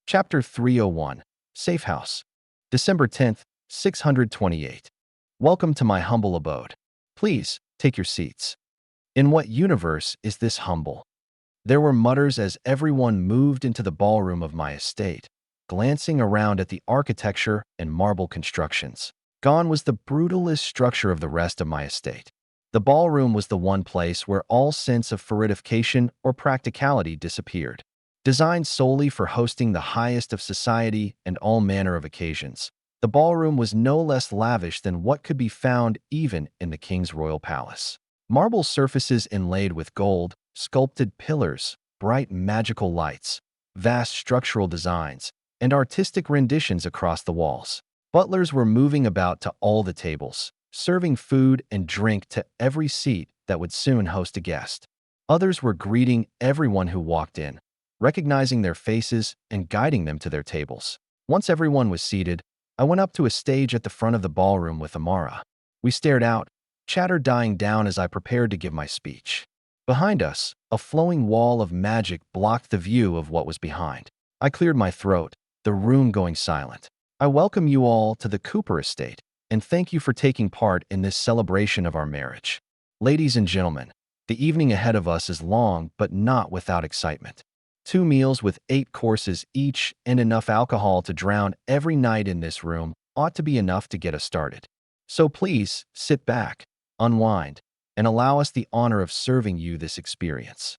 Chapter 301, Safe House, December 10th, 628. Welcome to my humble abode. Please, take your seats. In what universe is this humble? There were mutters as everyone moved into the ballroom of my estate, glancing around at the architecture and marble constructions. Gone was the brutalist structure of the rest of my estate. The ballroom was the one place where all sense of fortification or practicality disappeared. Designed solely for hosting the highest of society and all manner of occasions, the ballroom was no less lavish than what could be found even in the king's royal palace. Marble surfaces inlaid with gold, sculpted pillars, bright magical lights, vast structural designs, and artistic renditions across the walls. Butlers were moving about to all the tables, serving food and drink to every seat that would soon host a guest. Others were greeting everyone who walked in, recognizing their faces and guiding them to their tables. Once everyone was seated, I went up to a stage at the front of the ballroom with Amara. We stared out, chatter dying down as I prepared to give my speech. Behind us, a flowing wall of magic blocked the view of what was behind. I cleared my throat, the room going silent. I welcome you all to the Cooper estate, and thank you for taking part in this celebration of our marriage. Ladies and gentlemen, the evening ahead of us is long but not without excitement. 2 meals with 8 courses each and enough alcohol to drown every night in this room ought to be enough to get us started. So please, sit back, unwind, and allow us the honor of serving you this experience.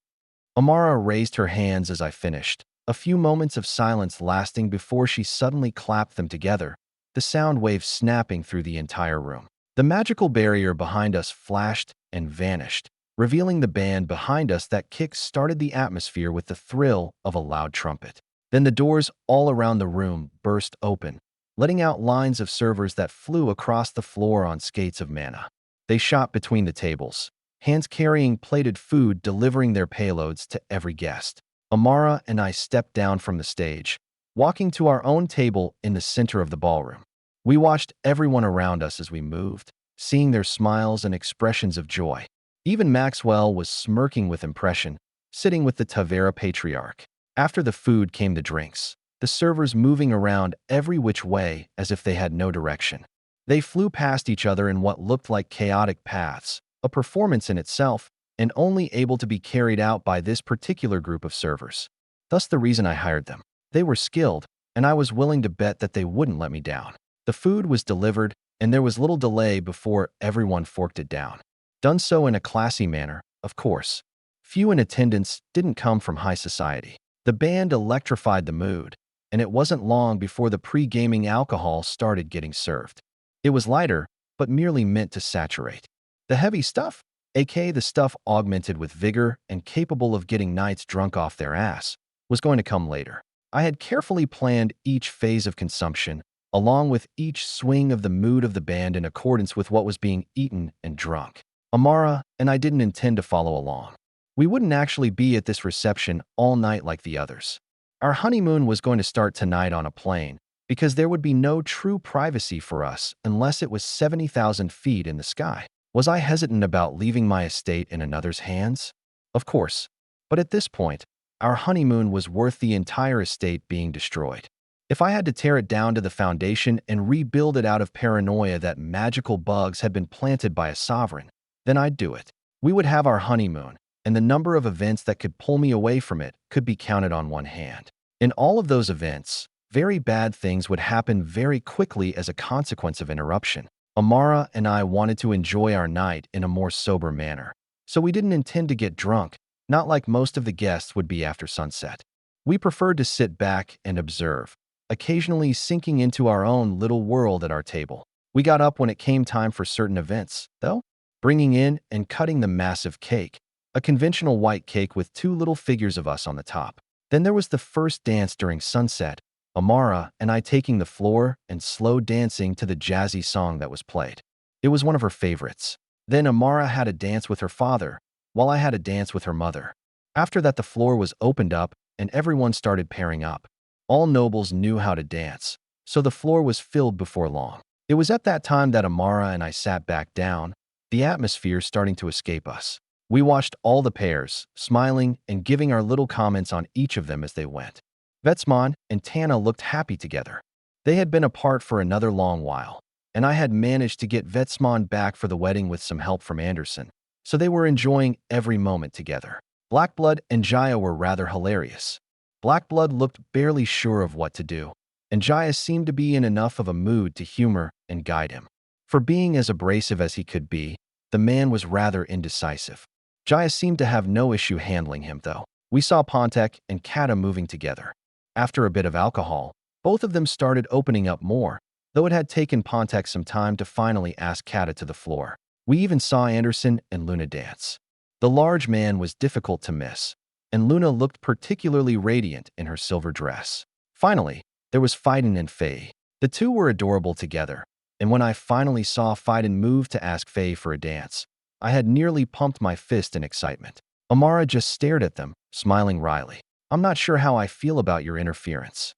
Amara raised her hands as I finished, a few moments of silence lasting before she suddenly clapped them together, the sound waves snapping through the entire room. The magical barrier behind us flashed and vanished, revealing the band behind us that kick-started the atmosphere with the thrill of a loud trumpet. Then the doors all around the room burst open, letting out lines of servers that flew across the floor on skates of mana. They shot between the tables, hands carrying plated food delivering their payloads to every guest. Amara and I stepped down from the stage, walking to our own table in the center of the ballroom. We watched everyone around us as we moved, seeing their smiles and expressions of joy. Even Maxwell was smirking with impression, sitting with the Tavera patriarch. After the food came the drinks, the servers moving around every which way as if they had no direction. They flew past each other in what looked like chaotic paths, a performance in itself, and only able to be carried out by this particular group of servers. Thus the reason I hired them. They were skilled, and I was willing to bet that they wouldn't let me down. The food was delivered, and there was little delay before everyone forked it down. Done so in a classy manner, of course. Few in attendance didn't come from high society. The band electrified the mood, and it wasn't long before the pre-gaming alcohol started getting served. It was lighter, but merely meant to saturate. The heavy stuff, aka the stuff augmented with vigor and capable of getting knights drunk off their ass, was going to come later. I had carefully planned each phase of consumption, along with each swing of the mood of the band in accordance with what was being eaten and drunk. Amara and I didn't intend to follow along. We wouldn't actually be at this reception all night like the others. Our honeymoon was going to start tonight on a plane, because there would be no true privacy for us unless it was 70,000 feet in the sky. Was I hesitant about leaving my estate in another's hands? Of course. But at this point, our honeymoon was worth the entire estate being destroyed. If I had to tear it down to the foundation and rebuild it out of paranoia that magical bugs had been planted by a sovereign, then I'd do it. We would have our honeymoon, and the number of events that could pull me away from it could be counted on one hand. In all of those events, very bad things would happen very quickly as a consequence of interruption. Amara and I wanted to enjoy our night in a more sober manner, so we didn't intend to get drunk, not like most of the guests would be after sunset. We preferred to sit back and observe, occasionally sinking into our own little world at our table. We got up when it came time for certain events, though, bringing in and cutting the massive cake, a conventional white cake with 2 little figures of us on the top. Then there was the first dance during sunset, Amara and I taking the floor and slow dancing to the jazzy song that was played. It was one of her favorites. Then Amara had a dance with her father, while I had a dance with her mother. After that, the floor was opened up and everyone started pairing up. All nobles knew how to dance, so the floor was filled before long. It was at that time that Amara and I sat back down, the atmosphere starting to escape us. We watched all the pairs, smiling and giving our little comments on each of them as they went. Vetsmon and Tana looked happy together. They had been apart for another long while, and I had managed to get Vetsmon back for the wedding with some help from Anderson, so they were enjoying every moment together. Blackblood and Jaya were rather hilarious. Blackblood looked barely sure of what to do, and Jaya seemed to be in enough of a mood to humor and guide him. For being as abrasive as he could be, the man was rather indecisive. Jaya seemed to have no issue handling him, though. We saw Pontek and Kata moving together. After a bit of alcohol, both of them started opening up more, though it had taken Pontek some time to finally ask Kata to the floor. We even saw Anderson and Luna dance. The large man was difficult to miss, and Luna looked particularly radiant in her silver dress. Finally, there was Phaidon and Faye. The two were adorable together, and when I finally saw Phaidon move to ask Faye for a dance, I had nearly pumped my fist in excitement. Amara just stared at them, smiling wryly. "I'm not sure how I feel about your interference.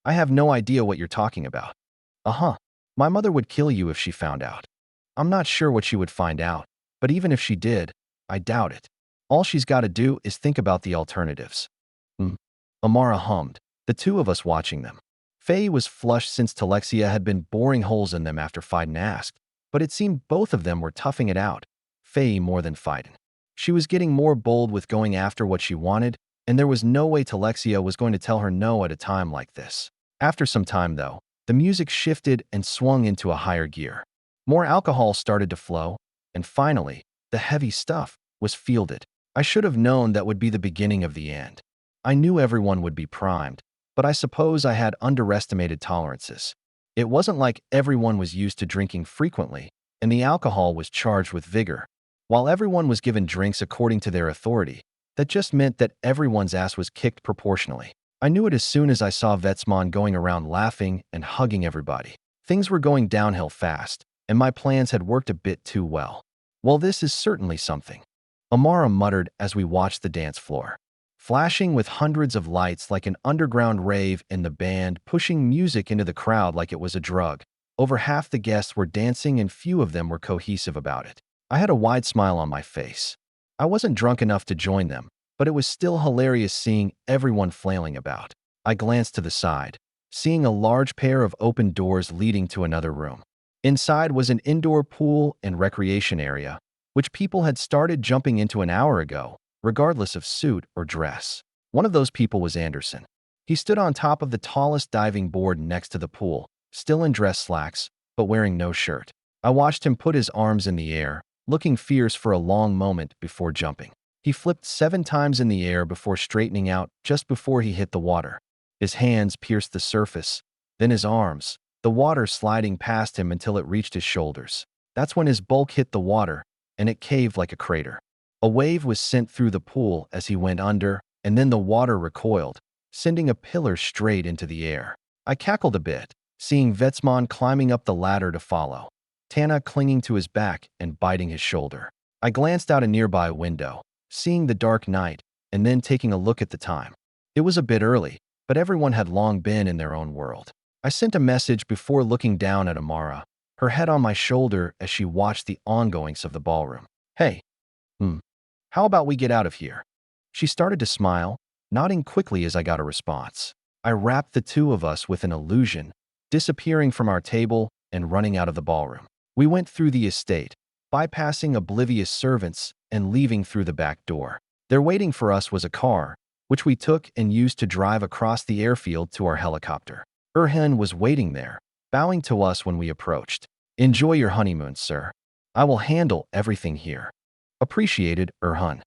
I have no idea what you're talking about." "Uh-huh. My mother would kill you if she found out." "I'm not sure what she would find out, but even if she did, I doubt it. All she's got to do is think about the alternatives." Amara hummed, the two of us watching them. Faye was flushed since Telexia had been boring holes in them after Phaidon asked, but it seemed both of them were toughing it out, Faye more than Phaidon. She was getting more bold with going after what she wanted, and there was no way Telexia was going to tell her no at a time like this. After some time, though, the music shifted and swung into a higher gear. More alcohol started to flow, and finally, the heavy stuff was fielded. I should have known that would be the beginning of the end. I knew everyone would be primed, but I suppose I had underestimated tolerances. It wasn't like everyone was used to drinking frequently, and the alcohol was charged with vigor. While everyone was given drinks according to their authority, that just meant that everyone's ass was kicked proportionally. I knew it as soon as I saw Vetsmon going around laughing and hugging everybody. Things were going downhill fast, and my plans had worked a bit too well. "Well, this is certainly something," Amara muttered as we watched the dance floor. Flashing with hundreds of lights like an underground rave, and the band pushing music into the crowd like it was a drug. Over half the guests were dancing and few of them were cohesive about it. I had a wide smile on my face. I wasn't drunk enough to join them, but it was still hilarious seeing everyone flailing about. I glanced to the side, seeing a large pair of open doors leading to another room. Inside was an indoor pool and recreation area, which people had started jumping into an hour ago, regardless of suit or dress. One of those people was Anderson. He stood on top of the tallest diving board next to the pool, still in dress slacks, but wearing no shirt. I watched him put his arms in the air, looking fierce for a long moment before jumping. He flipped 7 times in the air before straightening out just before he hit the water. His hands pierced the surface, then his arms, the water sliding past him until it reached his shoulders. That's when his bulk hit the water, and it caved like a crater. A wave was sent through the pool as he went under, and then the water recoiled, sending a pillar straight into the air. I cackled a bit, seeing Vetsmon climbing up the ladder to follow, Tana clinging to his back and biting his shoulder. I glanced out a nearby window, seeing the dark night, and then taking a look at the time. It was a bit early, but everyone had long been in their own world. I sent a message before looking down at Amara, her head on my shoulder as she watched the ongoings of the ballroom. "Hey, how about we get out of here?" She started to smile, nodding quickly as I got a response. I wrapped the two of us with an illusion, disappearing from our table and running out of the ballroom. We went through the estate, bypassing oblivious servants and leaving through the back door. There waiting for us was a car, which we took and used to drive across the airfield to our helicopter. Erhan was waiting there, bowing to us when we approached. "Enjoy your honeymoon, sir. I will handle everything here." "Appreciated, Erhan."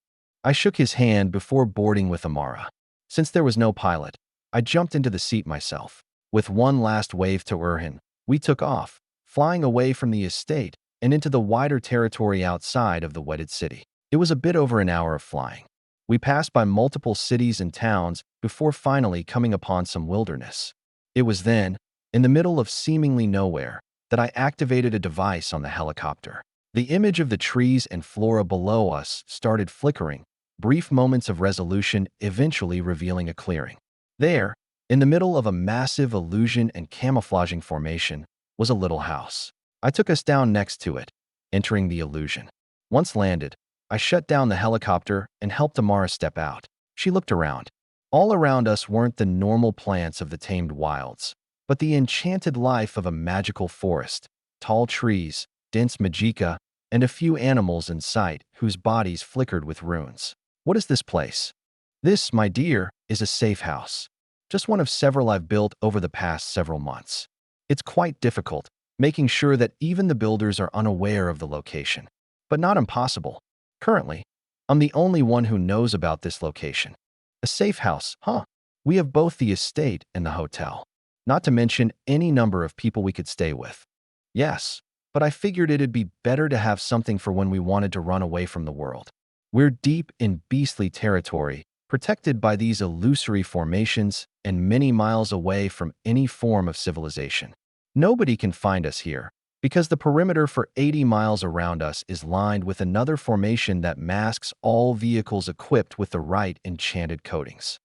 I shook his hand before boarding with Amara. Since there was no pilot, I jumped into the seat myself. With one last wave to Erhan, we took off, flying away from the estate and into the wider territory outside of the wedded city. It was a bit over an hour of flying. We passed by multiple cities and towns before finally coming upon some wilderness. It was then, in the middle of seemingly nowhere, that I activated a device on the helicopter. The image of the trees and flora below us started flickering, brief moments of resolution eventually revealing a clearing. There, in the middle of a massive illusion and camouflaging formation, was a little house. I took us down next to it, entering the illusion. Once landed, I shut down the helicopter and helped Amara step out. She looked around. All around us weren't the normal plants of the tamed wilds, but the enchanted life of a magical forest, tall trees, dense magicka, and a few animals in sight whose bodies flickered with runes. What is this place? This, my dear, is a safe house. Just one of several I've built over the past several months. It's quite difficult, making sure that even the builders are unaware of the location. But not impossible. Currently, I'm the only one who knows about this location. A safe house, huh? We have both the estate and the hotel. Not to mention any number of people we could stay with. Yes, but I figured it'd be better to have something for when we wanted to run away from the world. We're deep in beastly territory, protected by these illusory formations and many miles away from any form of civilization. Nobody can find us here, because the perimeter for 80 miles around us is lined with another formation that masks all vehicles equipped with the right enchanted coatings.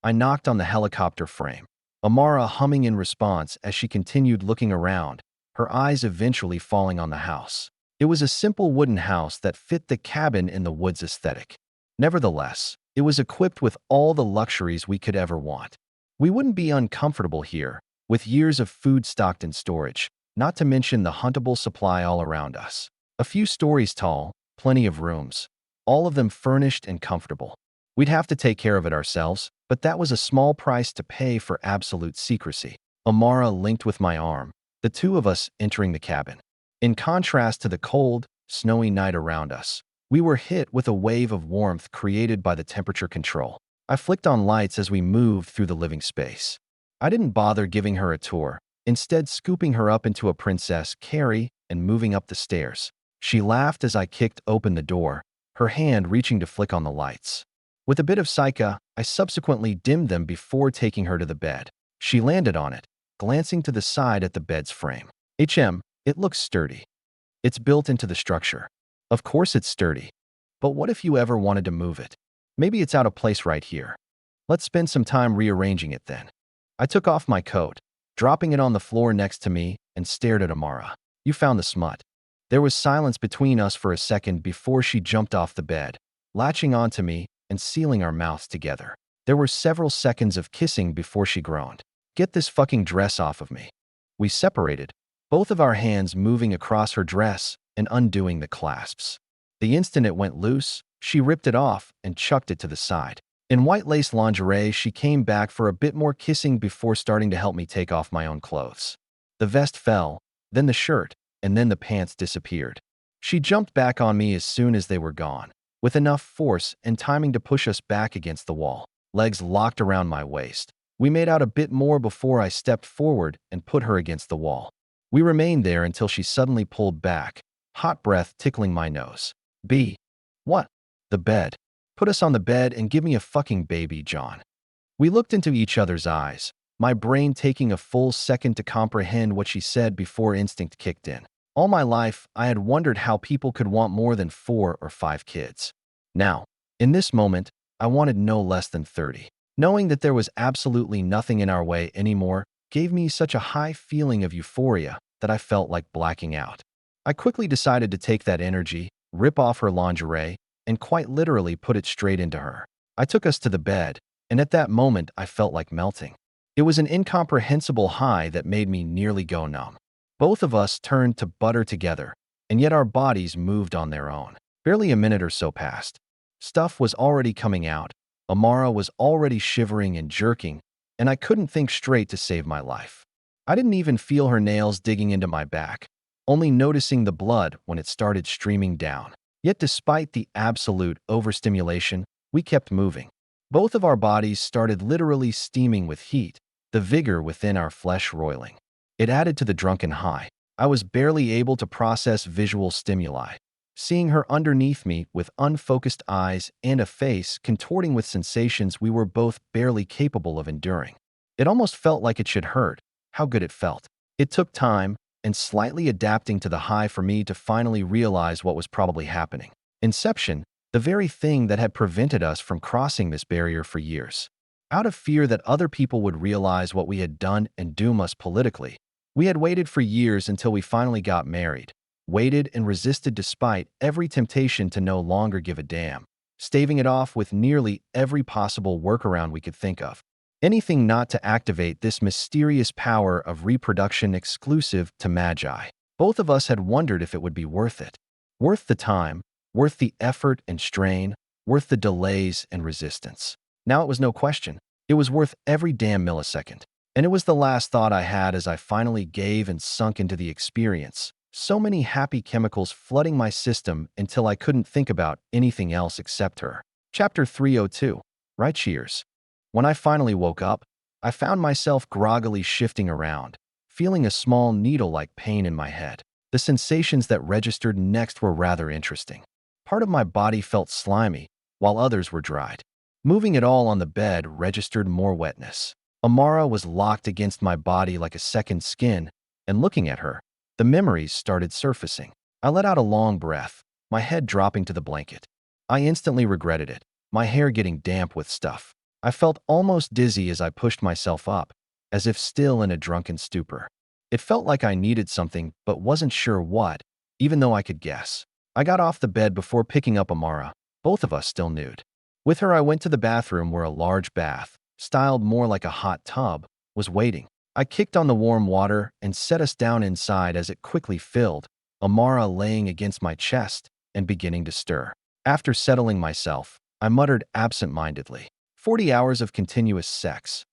I knocked on the helicopter frame, Amara humming in response as she continued looking around, her eyes eventually falling on the house. It was a simple wooden house that fit the cabin in the woods aesthetic. Nevertheless, it was equipped with all the luxuries we could ever want. We wouldn't be uncomfortable here, with years of food stocked in storage, not to mention the huntable supply all around us. A few stories tall, plenty of rooms, all of them furnished and comfortable. We'd have to take care of it ourselves, but that was a small price to pay for absolute secrecy. Amara linked with my arm, the two of us entering the cabin. In contrast to the cold, snowy night around us, we were hit with a wave of warmth created by the temperature control. I flicked on lights as we moved through the living space. I didn't bother giving her a tour, instead scooping her up into a princess carry and moving up the stairs. She laughed as I kicked open the door, her hand reaching to flick on the lights. With a bit of psycha, I subsequently dimmed them before taking her to the bed. She landed on it, glancing to the side at the bed's frame. It looks sturdy. It's built into the structure. Of course it's sturdy. But what if you ever wanted to move it? Maybe it's out of place right here. Let's spend some time rearranging it then. I took off my coat, dropping it on the floor next to me, and stared at Amara. You found the smut. There was silence between us for a second before she jumped off the bed, latching onto me and sealing our mouths together. There were several seconds of kissing before she groaned. Get this fucking dress off of me. We separated, both of our hands moving across her dress and undoing the clasps. The instant it went loose, she ripped it off and chucked it to the side. In white lace lingerie, she came back for a bit more kissing before starting to help me take off my own clothes. The vest fell, then the shirt, and then the pants disappeared. She jumped back on me as soon as they were gone, with enough force and timing to push us back against the wall. Legs locked around my waist. We made out a bit more before I stepped forward and put her against the wall. We remained there until she suddenly pulled back, hot breath tickling my nose. What? The bed. Put us on the bed and give me a fucking baby, John. We looked into each other's eyes, my brain taking a full second to comprehend what she said before instinct kicked in. All my life, I had wondered how people could want more than 4 or 5 kids. Now, in this moment, I wanted no less than 30. Knowing that there was absolutely nothing in our way anymore gave me such a high feeling of euphoria that I felt like blacking out. I quickly decided to take that energy, rip off her lingerie, and quite literally put it straight into her. I took us to the bed, and at that moment I felt like melting. It was an incomprehensible high that made me nearly go numb. Both of us turned to butter together, and yet our bodies moved on their own. Barely a minute or so passed. Stuff was already coming out. Amara was already shivering and jerking, and I couldn't think straight to save my life. I didn't even feel her nails digging into my back, only noticing the blood when it started streaming down. Yet despite the absolute overstimulation, we kept moving. Both of our bodies started literally steaming with heat, the vigor within our flesh roiling. It added to the drunken high. I was barely able to process visual stimuli. Seeing her underneath me with unfocused eyes and a face contorting with sensations we were both barely capable of enduring. It almost felt like it should hurt, how good it felt. It took time and slightly adapting to the high for me to finally realize what was probably happening. Inception, the very thing that had prevented us from crossing this barrier for years. Out of fear that other people would realize what we had done and doom us politically, we had waited for years until we finally got married. Waited and resisted despite every temptation to no longer give a damn. staving it off with nearly every possible workaround we could think of. Anything not to activate this mysterious power of reproduction exclusive to Magi. Both of us had wondered if it would be worth it. Worth the time, worth the effort and strain, worth the delays and resistance. Now it was no question. It was worth every damn millisecond. And it was the last thought I had as I finally gave and sunk into the experience. So many happy chemicals flooding my system until I couldn't think about anything else except her. Chapter 302. Right cheers. When I finally woke up, I found myself groggily shifting around, feeling a small needle-like pain in my head. The sensations that registered next were rather interesting. Part of my body felt slimy, while others were dried. Moving at all on the bed registered more wetness. Amara was locked against my body like a second skin, and looking at her, the memories started surfacing. I let out a long breath, my head dropping to the blanket. I instantly regretted it, my hair getting damp with stuff. I felt almost dizzy as I pushed myself up, as if still in a drunken stupor. It felt like I needed something but wasn't sure what, even though I could guess. I got off the bed before picking up Amara, both of us still nude. With her, I went to the bathroom where a large bath, styled more like a hot tub, was waiting. I kicked on the warm water and set us down inside as it quickly filled, Amara laying against my chest and beginning to stir. After settling myself, I muttered absent-mindedly, 40 hours of continuous sex.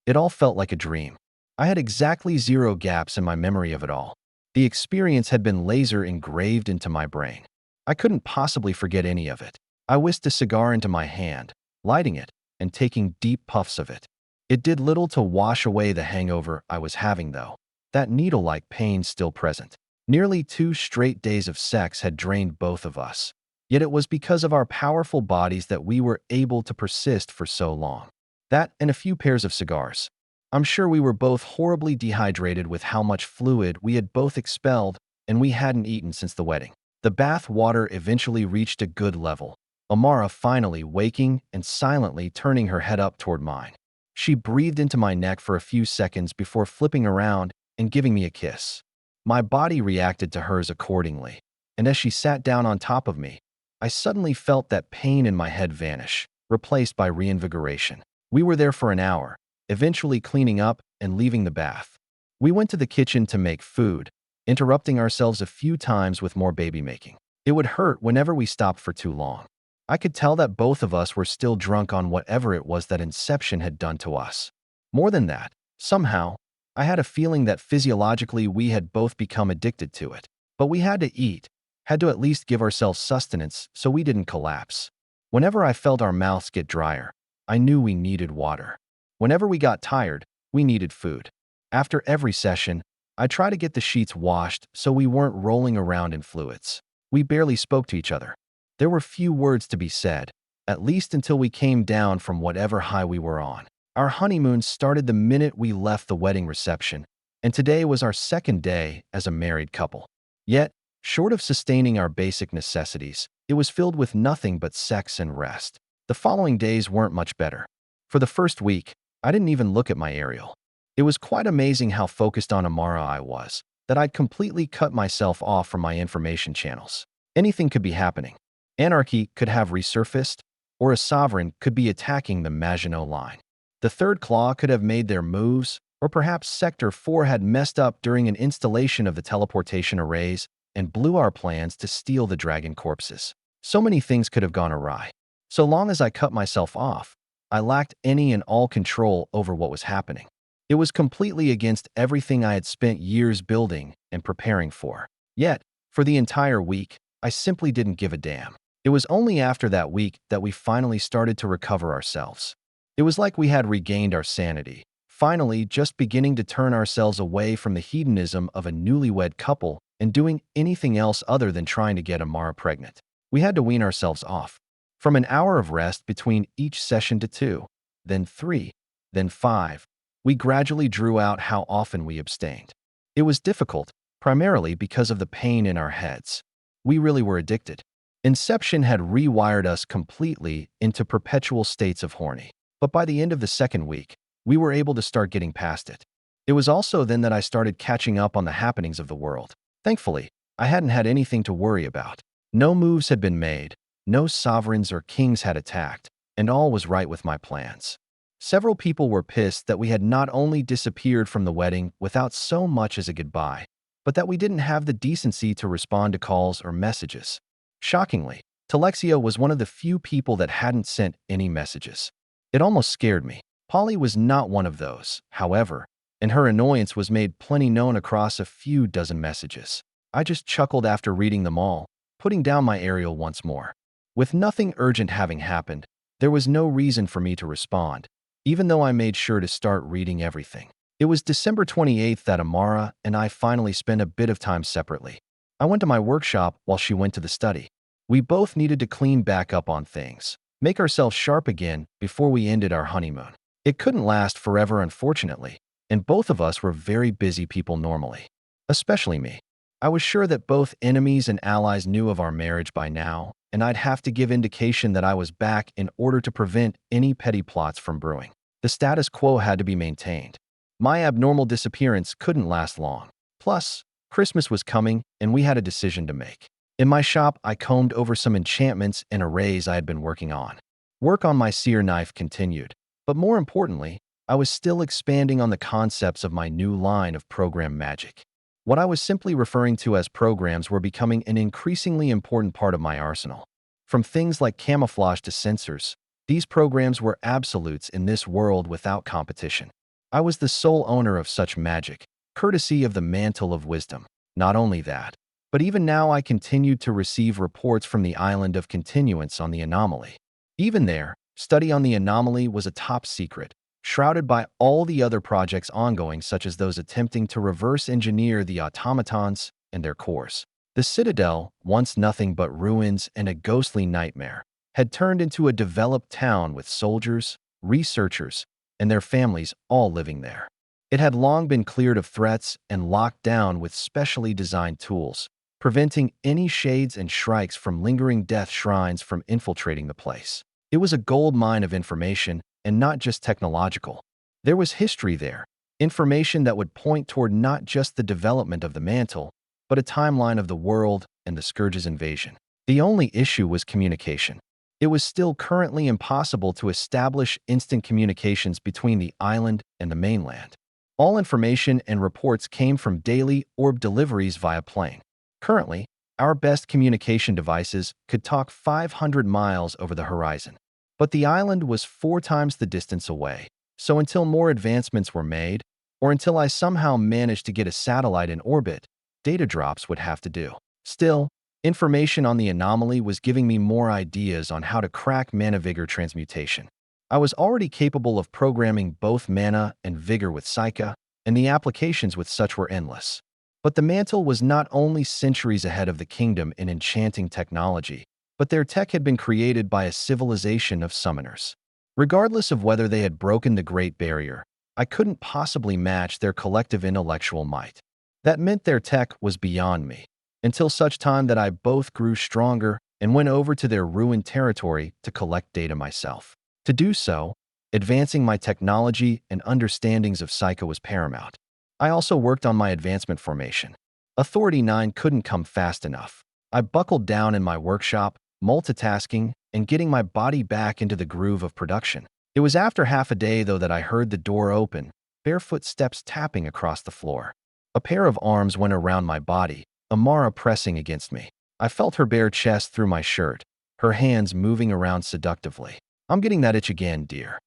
It all felt like a dream. I had exactly 0 gaps in my memory of it all. The experience had been laser engraved into my brain. I couldn't possibly forget any of it. I whisked a cigar into my hand, lighting it, and taking deep puffs of it. It did little to wash away the hangover I was having, though. That needle-like pain still present. Nearly 2 straight days of sex had drained both of us. Yet it was because of our powerful bodies that we were able to persist for so long. That and a few pairs of cigars. I'm sure we were both horribly dehydrated with how much fluid we had both expelled and we hadn't eaten since the wedding. The bath water eventually reached a good level, Amara finally waking and silently turning her head up toward mine. She breathed into my neck for a few seconds before flipping around and giving me a kiss. My body reacted to hers accordingly, and as she sat down on top of me, I suddenly felt that pain in my head vanish, replaced by reinvigoration. We were there for an hour, eventually cleaning up and leaving the bath. We went to the kitchen to make food, interrupting ourselves a few times with more baby making. It would hurt whenever we stopped for too long. I could tell that both of us were still drunk on whatever it was that Inception had done to us. More than that, somehow, I had a feeling that physiologically we had both become addicted to it. But we had to eat, had to at least give ourselves sustenance so we didn't collapse. Whenever I felt our mouths get drier, I knew we needed water. Whenever we got tired, we needed food. After every session, I tried to get the sheets washed so we weren't rolling around in fluids. We barely spoke to each other. There were few words to be said, at least until we came down from whatever high we were on. Our honeymoon started the minute we left the wedding reception, and today was our second day as a married couple. Yet, short of sustaining our basic necessities, it was filled with nothing but sex and rest. The following days weren't much better. For the first week, I didn't even look at my Ariel. It was quite amazing how focused on Amara I was, that I'd completely cut myself off from my information channels. Anything could be happening. Anarchy could have resurfaced, or a sovereign could be attacking the Maginot Line. The Third Claw could have made their moves, or perhaps Sector 4 had messed up during an installation of the teleportation arrays and blew our plans to steal the dragon corpses. So many things could have gone awry. So long as I cut myself off, I lacked any and all control over what was happening. It was completely against everything I had spent years building and preparing for. Yet, for the entire week, I simply didn't give a damn. It was only after that week that we finally started to recover ourselves. It was like we had regained our sanity, finally just beginning to turn ourselves away from the hedonism of a newlywed couple and doing anything else other than trying to get Amara pregnant. We had to wean ourselves off. From an hour of rest between each session to 2, then 3, then 5, we gradually drew out how often we abstained. It was difficult, primarily because of the pain in our heads. We really were addicted. Inception had rewired us completely into perpetual states of horny. But by the end of the second week, we were able to start getting past it. It was also then that I started catching up on the happenings of the world. Thankfully, I hadn't had anything to worry about. No moves had been made, No sovereigns or kings had attacked, and all was right with my plans. Several people were pissed that we had not only disappeared from the wedding without so much as a goodbye, but that we didn't have the decency to respond to calls or messages. Shockingly, Talexia was one of the few people that hadn't sent any messages. It almost scared me. Polly was not one of those, however, and her annoyance was made plenty known across a few dozen messages. I just chuckled after reading them all, putting down my aerial once more. With nothing urgent having happened, there was no reason for me to respond, even though I made sure to start reading everything. It was December 28th that Amara and I finally spent a bit of time separately. I went to my workshop while she went to the study. We both needed to clean back up on things, make ourselves sharp again before we ended our honeymoon. It couldn't last forever, unfortunately, and both of us were very busy people normally. Especially me. I was sure that both enemies and allies knew of our marriage by now, and I'd have to give indication that I was back in order to prevent any petty plots from brewing. The status quo had to be maintained. My abnormal disappearance couldn't last long. Plus, Christmas was coming, and we had a decision to make. In my shop, I combed over some enchantments and arrays I had been working on. Work on my seer knife continued, but more importantly, I was still expanding on the concepts of my new line of program magic. What I was simply referring to as programs were becoming an increasingly important part of my arsenal. From things like camouflage to sensors, these programs were absolutes in this world without competition. I was the sole owner of such magic, courtesy of the Mantle of Wisdom. Not only that, but even now I continued to receive reports from the Island of Continuance on the anomaly. Even there, study on the anomaly was a top secret, shrouded by all the other projects ongoing, such as those attempting to reverse engineer the automatons and their cores. The Citadel, once nothing but ruins and a ghostly nightmare, had turned into a developed town with soldiers, researchers, and their families all living there. It had long been cleared of threats and locked down with specially designed tools, preventing any shades and shrikes from lingering death shrines from infiltrating the place. It was a gold mine of information, and not just technological. There was history there, information that would point toward not just the development of the mantle, but a timeline of the world and the Scourge's invasion. The only issue was communication. It was still currently impossible to establish instant communications between the island and the mainland. All information and reports came from daily orb deliveries via plane. Currently, our best communication devices could talk 500 miles over the horizon. But the island was 4 times the distance away, so until more advancements were made, or until I somehow managed to get a satellite in orbit, data drops would have to do. Still, information on the anomaly was giving me more ideas on how to crack mana vigor transmutation. I was already capable of programming both mana and vigor with Psycha, and the applications with such were endless. But the mantle was not only centuries ahead of the kingdom in enchanting technology, but their tech had been created by a civilization of summoners. Regardless of whether they had broken the Great Barrier, I couldn't possibly match their collective intellectual might. That meant their tech was beyond me, until such time that I both grew stronger and went over to their ruined territory to collect data myself. To do so, advancing my technology and understandings of Psycho was paramount. I also worked on my advancement formation. Authority 9 couldn't come fast enough. I buckled down in my workshop, multitasking, and getting my body back into the groove of production. It was after half a day, though, that I heard the door open, barefoot steps tapping across the floor. A pair of arms went around my body, Amara pressing against me. I felt her bare chest through my shirt, her hands moving around seductively. "I'm getting that itch again, dear.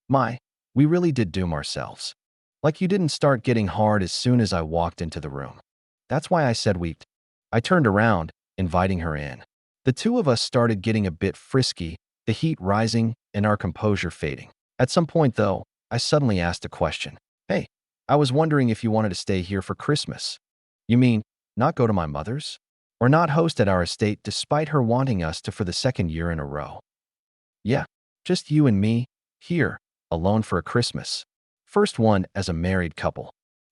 We really did doom ourselves. Like you didn't start getting hard as soon as I walked into the room. That's why I said weeped." I turned around, inviting her in. The two of us started getting a bit frisky, the heat rising and our composure fading. At some point, though, I suddenly asked a question. "Hey, I was wondering if you wanted to stay here for Christmas. You mean, not go to my mother's? Or not host at our estate despite her wanting us to for the 2nd year in a row?" "Yeah, just you and me, here, alone for a Christmas. First one as a married couple.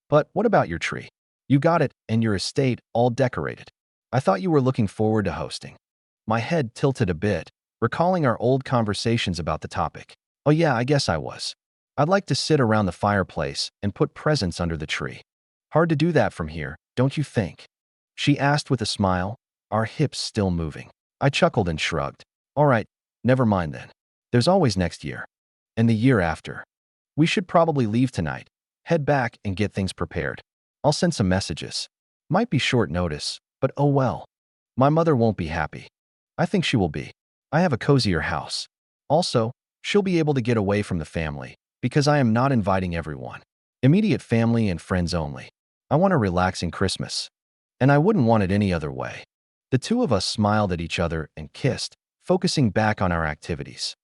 But what about your tree? You got it and your estate all decorated. I thought you were looking forward to hosting." My head tilted a bit, recalling our old conversations about the topic. "Oh yeah, I guess I was. I'd like to sit around the fireplace and put presents under the tree. Hard to do that from here, don't you think?" she asked with a smile, our hips still moving. I chuckled and shrugged. All right, never mind then. There's always next year. And the year after. We should probably leave tonight, head back and get things prepared. I'll send some messages. Might be short notice, but oh well. My mother won't be happy. I think she will be. I have a cozier house. Also, she'll be able to get away from the family, because I am not inviting everyone. Immediate family and friends only. I want a relaxing Christmas. And I wouldn't want it any other way. The two of us smiled at each other and kissed, focusing back on our activities.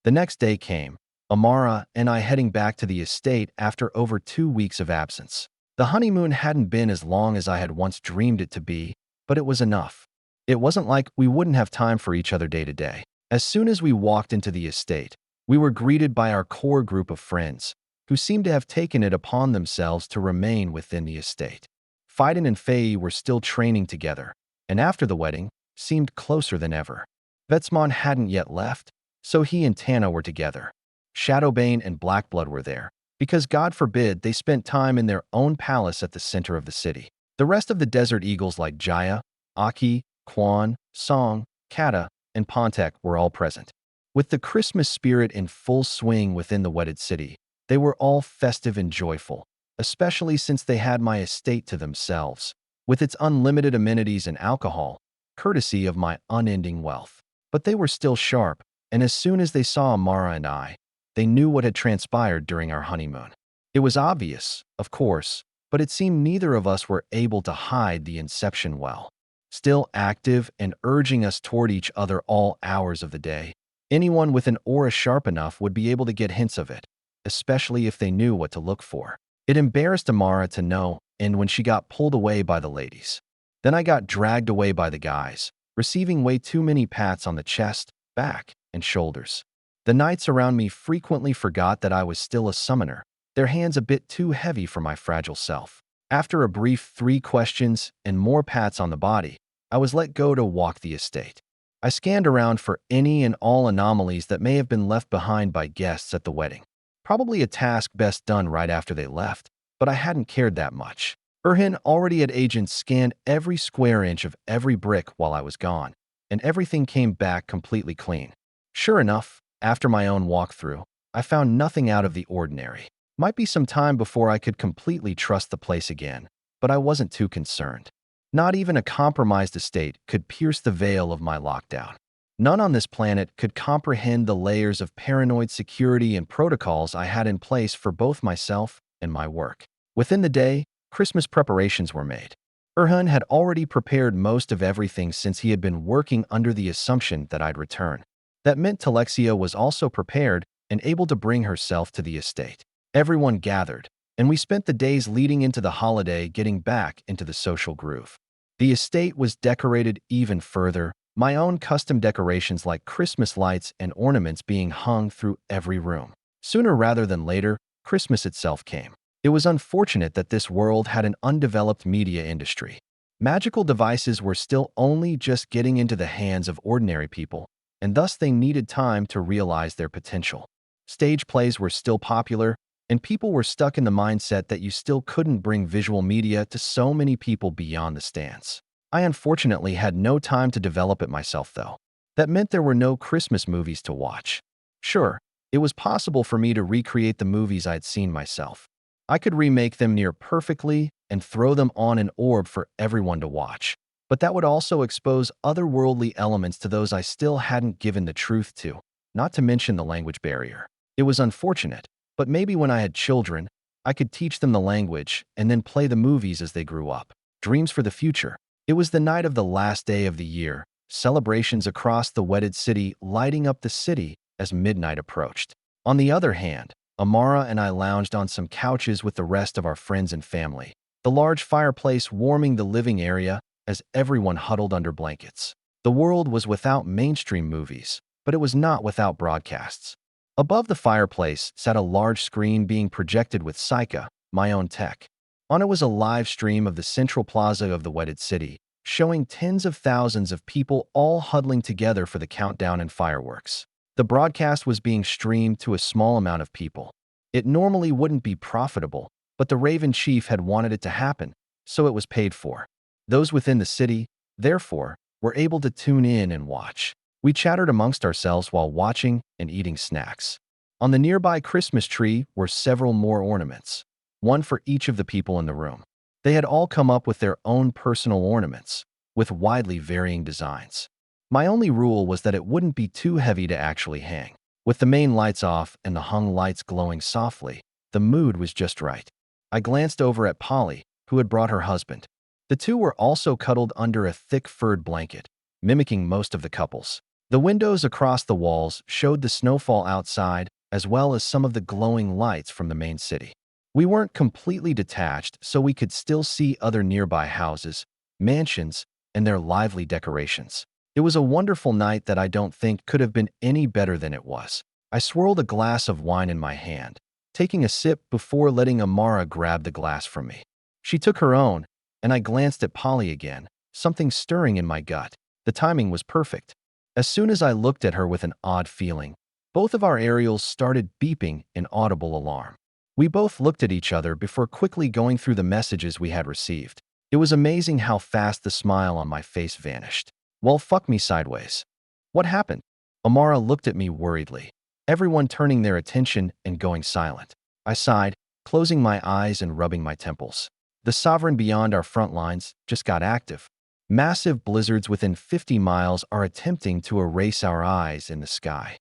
The next day came, Amara and I heading back to the estate after over 2 weeks of absence. The honeymoon hadn't been as long as I had once dreamed it to be, but it was enough. It wasn't like we wouldn't have time for each other day to day. As soon as we walked into the estate, we were greeted by our core group of friends, who seemed to have taken it upon themselves to remain within the estate. Faiden and Faye were still training together, and after the wedding, seemed closer than ever. Vetsmon hadn't yet left, so he and Tana were together. Shadowbane and Blackblood were there, because God forbid they spent time in their own palace at the center of the city. The rest of the Desert Eagles like Jaya, Aki, Quan, Song, Kata, and Pontek were all present. With the Christmas spirit in full swing within the wedded city, they were all festive and joyful, especially since they had my estate to themselves, with its unlimited amenities and alcohol, courtesy of my unending wealth. But they were still sharp, and as soon as they saw Amara and I, they knew what had transpired during our honeymoon. It was obvious, of course, but it seemed neither of us were able to hide the inception well. Still active and urging us toward each other all hours of the day, anyone with an aura sharp enough would be able to get hints of it, especially if they knew what to look for. It embarrassed Amara to know, and when she got pulled away by the ladies. Then I got dragged away by the guys, receiving way too many pats on the chest, back, and shoulders. The knights around me frequently forgot that I was still a summoner, their hands a bit too heavy for my fragile self. After a brief 3 questions and more pats on the body, I was let go to walk the estate. I scanned around for any and all anomalies that may have been left behind by guests at the wedding. Probably a task best done right after they left, but I hadn't cared that much. Erhin already had agents scan every square inch of every brick while I was gone, and everything came back completely clean. Sure enough, after my own walkthrough, I found nothing out of the ordinary. Might be some time before I could completely trust the place again, but I wasn't too concerned. Not even a compromised estate could pierce the veil of my lockdown. None on this planet could comprehend the layers of paranoid security and protocols I had in place for both myself and my work. Within the day, Christmas preparations were made. Erhan had already prepared most of everything since he had been working under the assumption that I'd return. That meant Talexia was also prepared and able to bring herself to the estate. Everyone gathered, and we spent the days leading into the holiday getting back into the social groove. The estate was decorated even further, my own custom decorations like Christmas lights and ornaments being hung through every room. Sooner rather than later, Christmas itself came. It was unfortunate that this world had an undeveloped media industry. Magical devices were still only just getting into the hands of ordinary people, and thus they needed time to realize their potential. Stage plays were still popular, and people were stuck in the mindset that you still couldn't bring visual media to so many people beyond the stands. I unfortunately had no time to develop it myself, though. That meant there were no Christmas movies to watch. Sure, it was possible for me to recreate the movies I'd seen myself. I could remake them near perfectly and throw them on an orb for everyone to watch. But that would also expose otherworldly elements to those I still hadn't given the truth to, not to mention the language barrier. It was unfortunate, but maybe when I had children, I could teach them the language and then play the movies as they grew up. Dreams for the future. It was the night of the last day of the year, celebrations across the wedded city lighting up the city as midnight approached. On the other hand, Amara and I lounged on some couches with the rest of our friends and family, the large fireplace warming the living area as everyone huddled under blankets. The world was without mainstream movies, but it was not without broadcasts. Above the fireplace sat a large screen being projected with Sika, my own tech. On it was a live stream of the central plaza of the wedded city, showing tens of thousands of people all huddling together for the countdown and fireworks. The broadcast was being streamed to a small amount of people. It normally wouldn't be profitable, but the Raven Chief had wanted it to happen, so it was paid for. Those within the city, therefore, were able to tune in and watch. We chattered amongst ourselves while watching and eating snacks. On the nearby Christmas tree were several more ornaments, one for each of the people in the room. They had all come up with their own personal ornaments, with widely varying designs. My only rule was that it wouldn't be too heavy to actually hang. With the main lights off and the hung lights glowing softly, the mood was just right. I glanced over at Polly, who had brought her husband. The two were also cuddled under a thick furred blanket, mimicking most of the couples. The windows across the walls showed the snowfall outside, as well as some of the glowing lights from the main city. We weren't completely detached, so we could still see other nearby houses, mansions, and their lively decorations. It was a wonderful night that I don't think could have been any better than it was. I swirled a glass of wine in my hand, taking a sip before letting Amara grab the glass from me. She took her own, and I glanced at Polly again, something stirring in my gut. The timing was perfect. As soon as I looked at her with an odd feeling, both of our aerials started beeping in audible alarm. We both looked at each other before quickly going through the messages we had received. It was amazing how fast the smile on my face vanished. Well, fuck me sideways. What happened? Amara looked at me worriedly, everyone turning their attention and going silent. I sighed, closing my eyes and rubbing my temples. The sovereign beyond our front lines just got active. Massive blizzards within 50 miles are attempting to erase our eyes in the sky.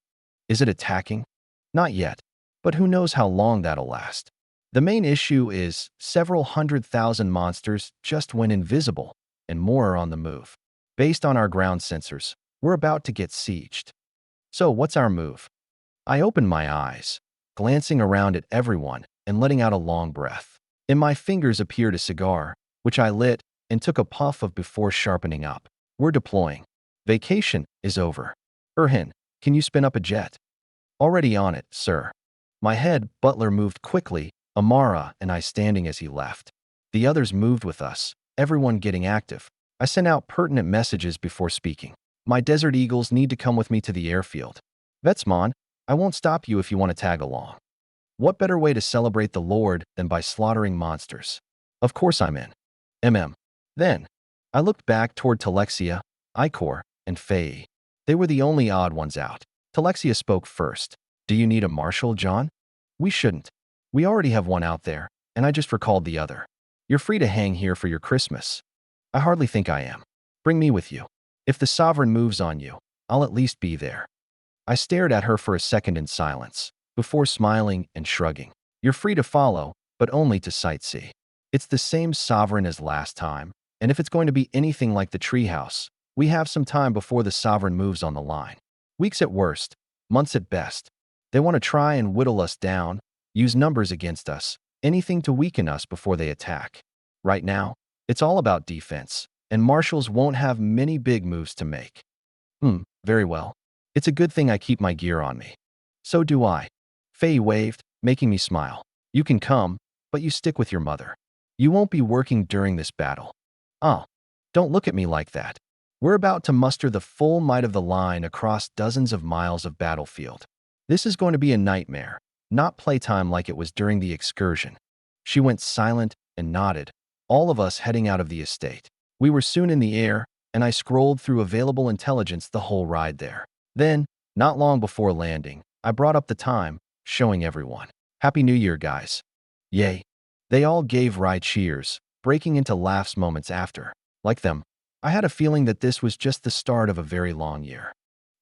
Is it attacking? Not yet, but who knows how long that'll last. The main issue is several 100,000 monsters just went invisible, and more are on the move. Based on our ground sensors, we're about to get sieged. So what's our move? I opened my eyes, glancing around at everyone and letting out a long breath. In my fingers appeared a cigar, which I lit and took a puff of before sharpening up. We're deploying. Vacation is over. Erhin, can you spin up a jet? Already on it, sir. My head butler moved quickly, Amara and I standing as he left. The others moved with us, everyone getting active. I sent out pertinent messages before speaking. My desert eagles need to come with me to the airfield. Vetsmon, I won't stop you if you want to tag along. What better way to celebrate the Lord than by slaughtering monsters? Of course I'm in. Then, I looked back toward Telexia, Ikor, and Faye. They were the only odd ones out. Telexia spoke first. Do you need a marshal, John? We shouldn't. We already have one out there, and I just recalled the other. You're free to hang here for your Christmas. I hardly think I am. Bring me with you. If the sovereign moves on you, I'll at least be there. I stared at her for a second in silence, before smiling and shrugging. You're free to follow, but only to sightsee. It's the same sovereign as last time, and if it's going to be anything like the treehouse, we have some time before the sovereign moves on the line. Weeks at worst, months at best. They want to try and whittle us down, use numbers against us, anything to weaken us before they attack. Right now, it's all about defense, and marshals won't have many big moves to make. Very well. It's a good thing I keep my gear on me. So do I. Faye waved, making me smile. You can come, but you stick with your mother. You won't be working during this battle. Oh, don't look at me like that. We're about to muster the full might of the line across dozens of miles of battlefield. This is going to be a nightmare, not playtime like it was during the excursion. She went silent and nodded, all of us heading out of the estate. We were soon in the air, and I scrolled through available intelligence the whole ride there. Then, not long before landing, I brought up the time, showing everyone. Happy New Year, guys. Yay. They all gave wry cheers, breaking into laughs moments after. Like them, I had a feeling that this was just the start of a very long year.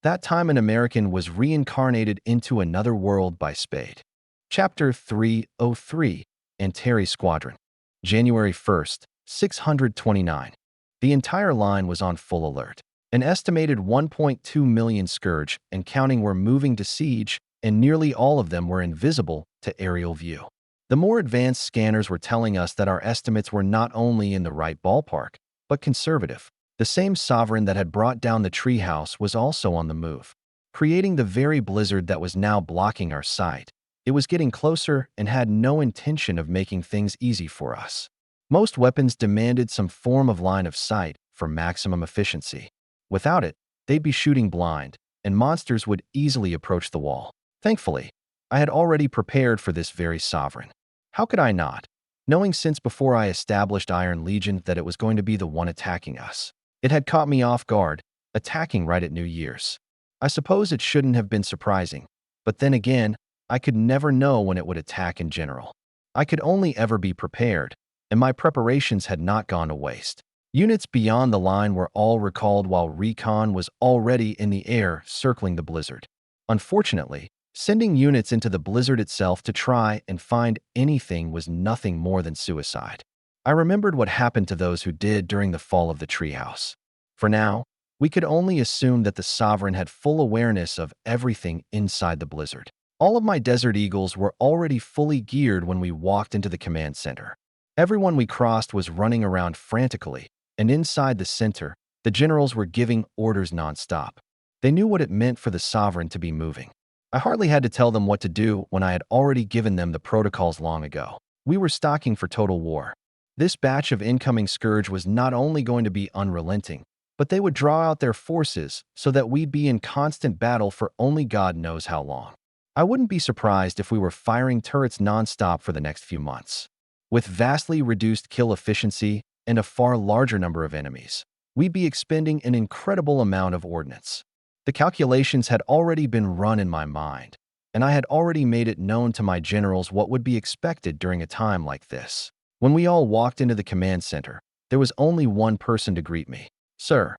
That time an American was reincarnated into another world by Spade. Chapter 303, Anteri Squadron. January 1st, 629. The entire line was on full alert. An estimated 1.2 million Scourge and counting were moving to siege, and nearly all of them were invisible to aerial view. The more advanced scanners were telling us that our estimates were not only in the right ballpark, but conservative. The same sovereign that had brought down the treehouse was also on the move, creating the very blizzard that was now blocking our sight. It was getting closer and had no intention of making things easy for us. Most weapons demanded some form of line of sight for maximum efficiency. Without it, they'd be shooting blind, and monsters would easily approach the wall. Thankfully, I had already prepared for this very sovereign. How could I not, knowing since before I established Iron Legion that it was going to be the one attacking us? It had caught me off guard, attacking right at New Year's. I suppose it shouldn't have been surprising, but then again, I could never know when it would attack in general. I could only ever be prepared, and my preparations had not gone to waste. Units beyond the line were all recalled while recon was already in the air circling the blizzard. Unfortunately, sending units into the blizzard itself to try and find anything was nothing more than suicide. I remembered what happened to those who did during the fall of the treehouse. For now, we could only assume that the Sovereign had full awareness of everything inside the blizzard. All of my Desert Eagles were already fully geared when we walked into the command center. Everyone we crossed was running around frantically, and inside the center, the generals were giving orders nonstop. They knew what it meant for the Sovereign to be moving. I hardly had to tell them what to do when I had already given them the protocols long ago. We were stocking for total war. This batch of incoming Scourge was not only going to be unrelenting, but they would draw out their forces so that we'd be in constant battle for only God knows how long. I wouldn't be surprised if we were firing turrets nonstop for the next few months. With vastly reduced kill efficiency and a far larger number of enemies, we'd be expending an incredible amount of ordnance. The calculations had already been run in my mind, and I had already made it known to my generals what would be expected during a time like this. When we all walked into the command center, there was only one person to greet me. "Sir."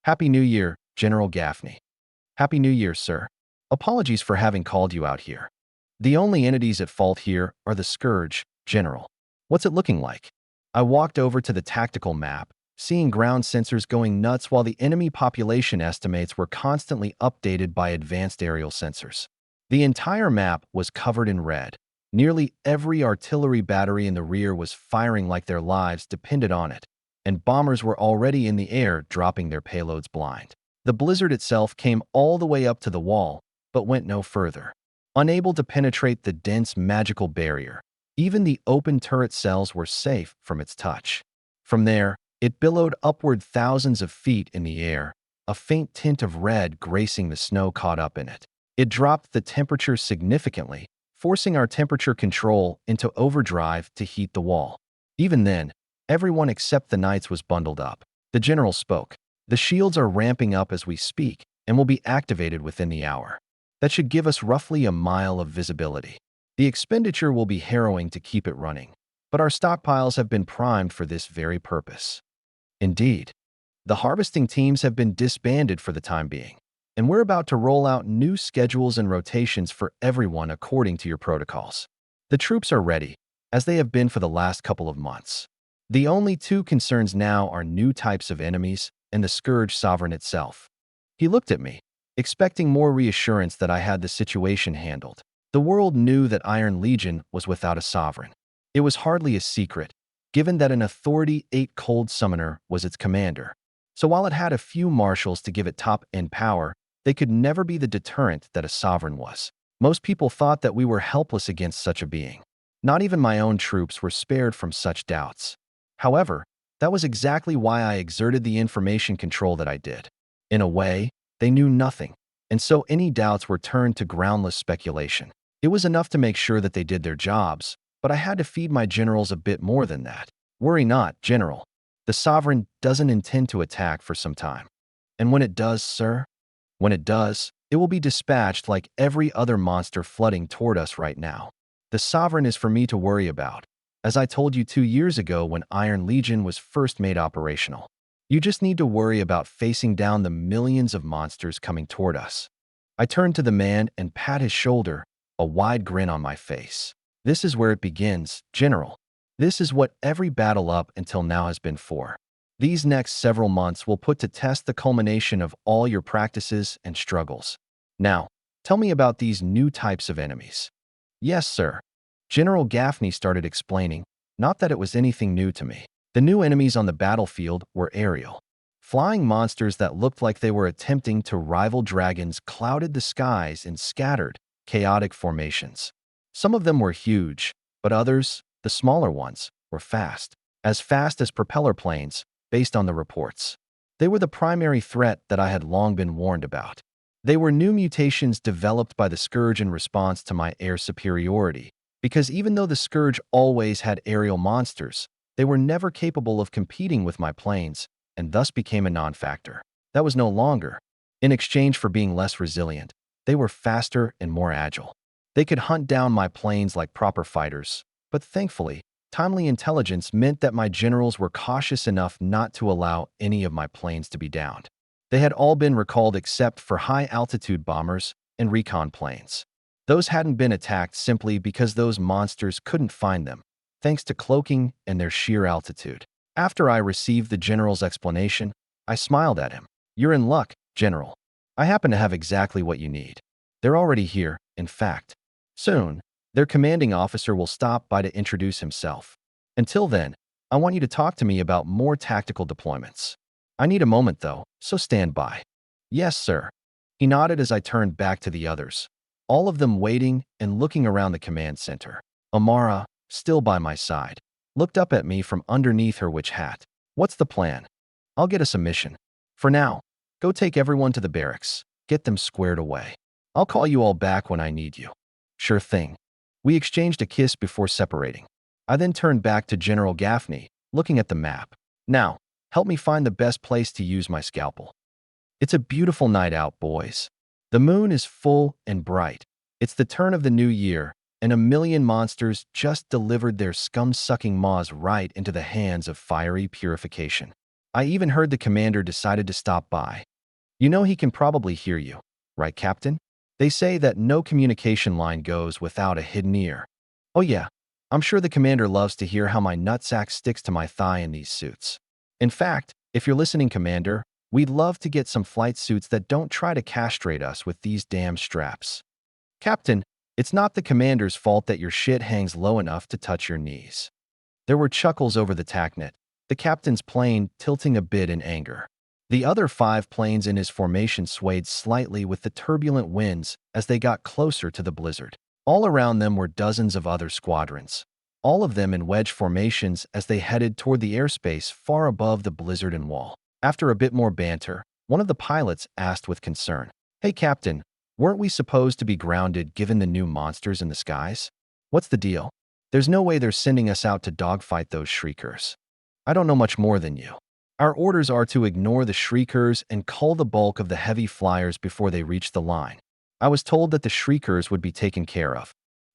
"Happy New Year, General Gaffney." "Happy New Year, sir. Apologies for having called you out here. The only entities at fault here are the Scourge, General. What's it looking like?" I walked over to the tactical map, seeing ground sensors going nuts while the enemy population estimates were constantly updated by advanced aerial sensors. The entire map was covered in red. Nearly every artillery battery in the rear was firing like their lives depended on it, and bombers were already in the air dropping their payloads blind. The blizzard itself came all the way up to the wall, but went no further. Unable to penetrate the dense magical barrier, even the open turret cells were safe from its touch. From there, it billowed upward thousands of feet in the air, a faint tint of red gracing the snow caught up in it. It dropped the temperature significantly, forcing our temperature control into overdrive to heat the wall. Even then, everyone except the knights was bundled up. The general spoke. "The shields are ramping up as we speak and will be activated within the hour. That should give us roughly a mile of visibility. The expenditure will be harrowing to keep it running, but our stockpiles have been primed for this very purpose." Indeed, the harvesting teams have been disbanded for the time being, and we're about to roll out new schedules and rotations for everyone according to your protocols. The troops are ready, as they have been for the last couple of months. The only two concerns now are new types of enemies and the Scourge Sovereign itself. He looked at me, expecting more reassurance that I had the situation handled. The world knew that Iron Legion was without a sovereign. It was hardly a secret, given that an Authority 8 Cold Summoner was its commander. So while it had a few marshals to give it top-end power, they could never be the deterrent that a sovereign was. Most people thought that we were helpless against such a being. Not even my own troops were spared from such doubts. However, that was exactly why I exerted the information control that I did. In a way, they knew nothing, and so any doubts were turned to groundless speculation. It was enough to make sure that they did their jobs, but I had to feed my generals a bit more than that. "Worry not, General. The Sovereign doesn't intend to attack for some time. And when it does, sir? When it does, it will be dispatched like every other monster flooding toward us right now. The Sovereign is for me to worry about, as I told you 2 years ago when Iron Legion was first made operational. You just need to worry about facing down the millions of monsters coming toward us." I turned to the man and pat his shoulder, a wide grin on my face. "This is where it begins, General. This is what every battle up until now has been for. These next several months will put to test the culmination of all your practices and struggles. Now, tell me about these new types of enemies." "Yes, sir." General Gaffney started explaining, not that it was anything new to me. The new enemies on the battlefield were aerial. Flying monsters that looked like they were attempting to rival dragons clouded the skies in scattered, chaotic formations. Some of them were huge, but others, the smaller ones, were fast as propeller planes, based on the reports. They were the primary threat that I had long been warned about. They were new mutations developed by the Scourge in response to my air superiority, because even though the Scourge always had aerial monsters, they were never capable of competing with my planes, and thus became a non-factor. That was no longer. In exchange for being less resilient, they were faster and more agile. They could hunt down my planes like proper fighters, but thankfully, timely intelligence meant that my generals were cautious enough not to allow any of my planes to be downed. They had all been recalled except for high-altitude bombers and recon planes. Those hadn't been attacked simply because those monsters couldn't find them, thanks to cloaking and their sheer altitude. After I received the general's explanation, I smiled at him. "You're in luck, General. I happen to have exactly what you need. They're already here, in fact. Soon, their commanding officer will stop by to introduce himself. Until then, I want you to talk to me about more tactical deployments. I need a moment, though, so stand by." "Yes, sir." He nodded as I turned back to the others, all of them waiting and looking around the command center. Amara, still by my side, looked up at me from underneath her witch hat. "What's the plan?" "I'll get us a mission. For now, go take everyone to the barracks. Get them squared away. I'll call you all back when I need you." "Sure thing." We exchanged a kiss before separating. I then turned back to General Gaffney, looking at the map. "Now, help me find the best place to use my scalpel." It's a beautiful night out, boys. The moon is full and bright. It's the turn of the new year, and a million monsters just delivered their scum-sucking maws right into the hands of fiery purification. I even heard the commander decided to stop by. You know he can probably hear you, right, Captain? They say that no communication line goes without a hidden ear. Oh yeah, I'm sure the commander loves to hear how my nutsack sticks to my thigh in these suits. In fact, if you're listening, Commander, we'd love to get some flight suits that don't try to castrate us with these damn straps. Captain, it's not the commander's fault that your shit hangs low enough to touch your knees. There were chuckles over the TACnet, the captain's plane tilting a bit in anger. The other 5 planes in his formation swayed slightly with the turbulent winds as they got closer to the blizzard. All around them were dozens of other squadrons, all of them in wedge formations as they headed toward the airspace far above the blizzard and wall. After a bit more banter, one of the pilots asked with concern, "Hey, Captain, weren't we supposed to be grounded given the new monsters in the skies? What's the deal? There's no way they're sending us out to dogfight those shriekers." "I don't know much more than you. Our orders are to ignore the shriekers and cull the bulk of the heavy flyers before they reach the line. I was told that the shriekers would be taken care of."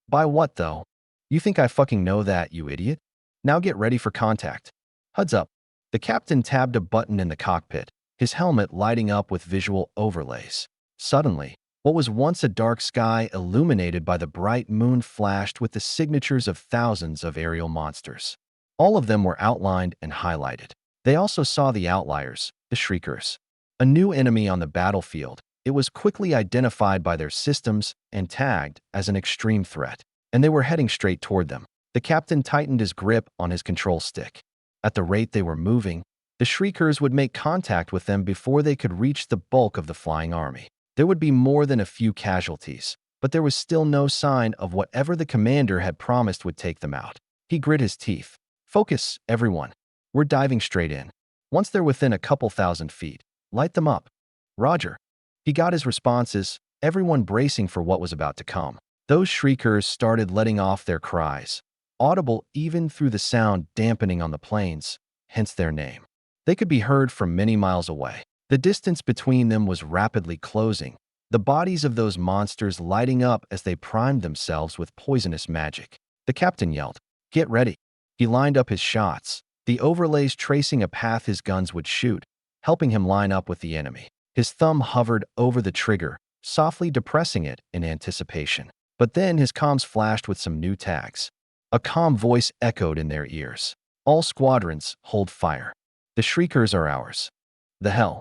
"By what, though? You think I fucking know that, you idiot? Now get ready for contact. Heads up." The captain tabbed a button in the cockpit, his helmet lighting up with visual overlays. Suddenly, what was once a dark sky illuminated by the bright moon flashed with the signatures of thousands of aerial monsters. All of them were outlined and highlighted. They also saw the outliers, the shriekers. A new enemy on the battlefield, it was quickly identified by their systems and tagged as an extreme threat, and they were heading straight toward them. The captain tightened his grip on his control stick. At the rate they were moving, the shriekers would make contact with them before they could reach the bulk of the flying army. There would be more than a few casualties, but there was still no sign of whatever the commander had promised would take them out. He grit his teeth. "Focus, everyone. We're diving straight in. Once they're within a couple thousand feet, light them up." "Roger." He got his responses, everyone bracing for what was about to come. Those shriekers started letting off their cries, audible even through the sound dampening on the planes, hence their name. They could be heard from many miles away. The distance between them was rapidly closing, the bodies of those monsters lighting up as they primed themselves with poisonous magic. The captain yelled, "Get ready." He lined up his shots, the overlays tracing a path his guns would shoot, helping him line up with the enemy. His thumb hovered over the trigger, softly depressing it in anticipation. But then his comms flashed with some new tags. A calm voice echoed in their ears. "All squadrons, hold fire. The shriekers are ours." The hell?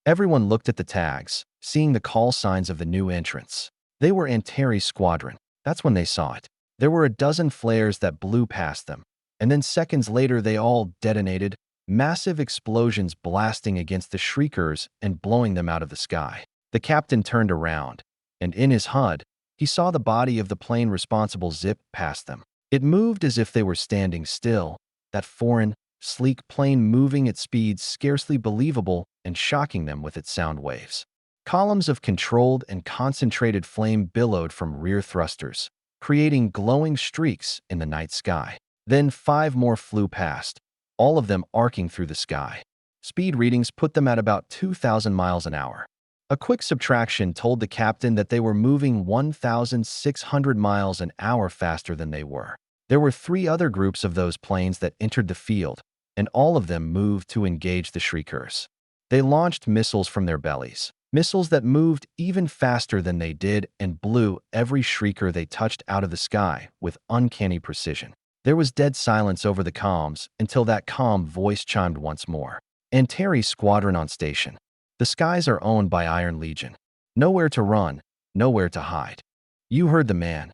Everyone looked at the tags, seeing the call signs of the new entrants. They were Antares Squadron. That's when they saw it. There were a dozen flares that blew past them, and then seconds later they all detonated, massive explosions blasting against the shriekers and blowing them out of the sky. The captain turned around, and in his HUD, he saw the body of the plane responsible zip past them. It moved as if they were standing still, that foreign, sleek plane moving at speeds scarcely believable and shocking them with its sound waves. Columns of controlled and concentrated flame billowed from rear thrusters, creating glowing streaks in the night sky. Then 5 more flew past, all of them arcing through the sky. Speed readings put them at about 2,000 miles an hour. A quick subtraction told the captain that they were moving 1,600 miles an hour faster than they were. There were 3 other groups of those planes that entered the field, and all of them moved to engage the Shriekers. They launched missiles from their bellies, missiles that moved even faster than they did and blew every Shrieker they touched out of the sky with uncanny precision. There was dead silence over the comms until that calm voice chimed once more. Antares Squadron on station. The skies are owned by Iron Legion. Nowhere to run, nowhere to hide. You heard the man.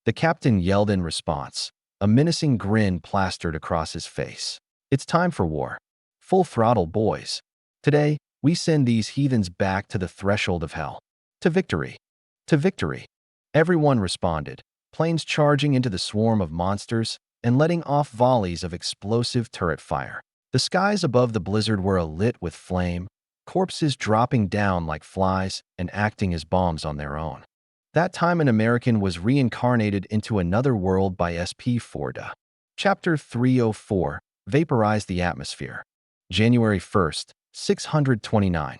The captain yelled in response, a menacing grin plastered across his face. It's time for war. Full throttle, boys. Today, we send these heathens back to the threshold of hell. To victory. To victory. Everyone responded, planes charging into the swarm of monsters and letting off volleys of explosive turret fire. The skies above the blizzard were alit with flame, corpses dropping down like flies and acting as bombs on their own. That time an American was reincarnated into another world by SP Forda. Chapter 304, Vaporize the Atmosphere. January 1st, 629.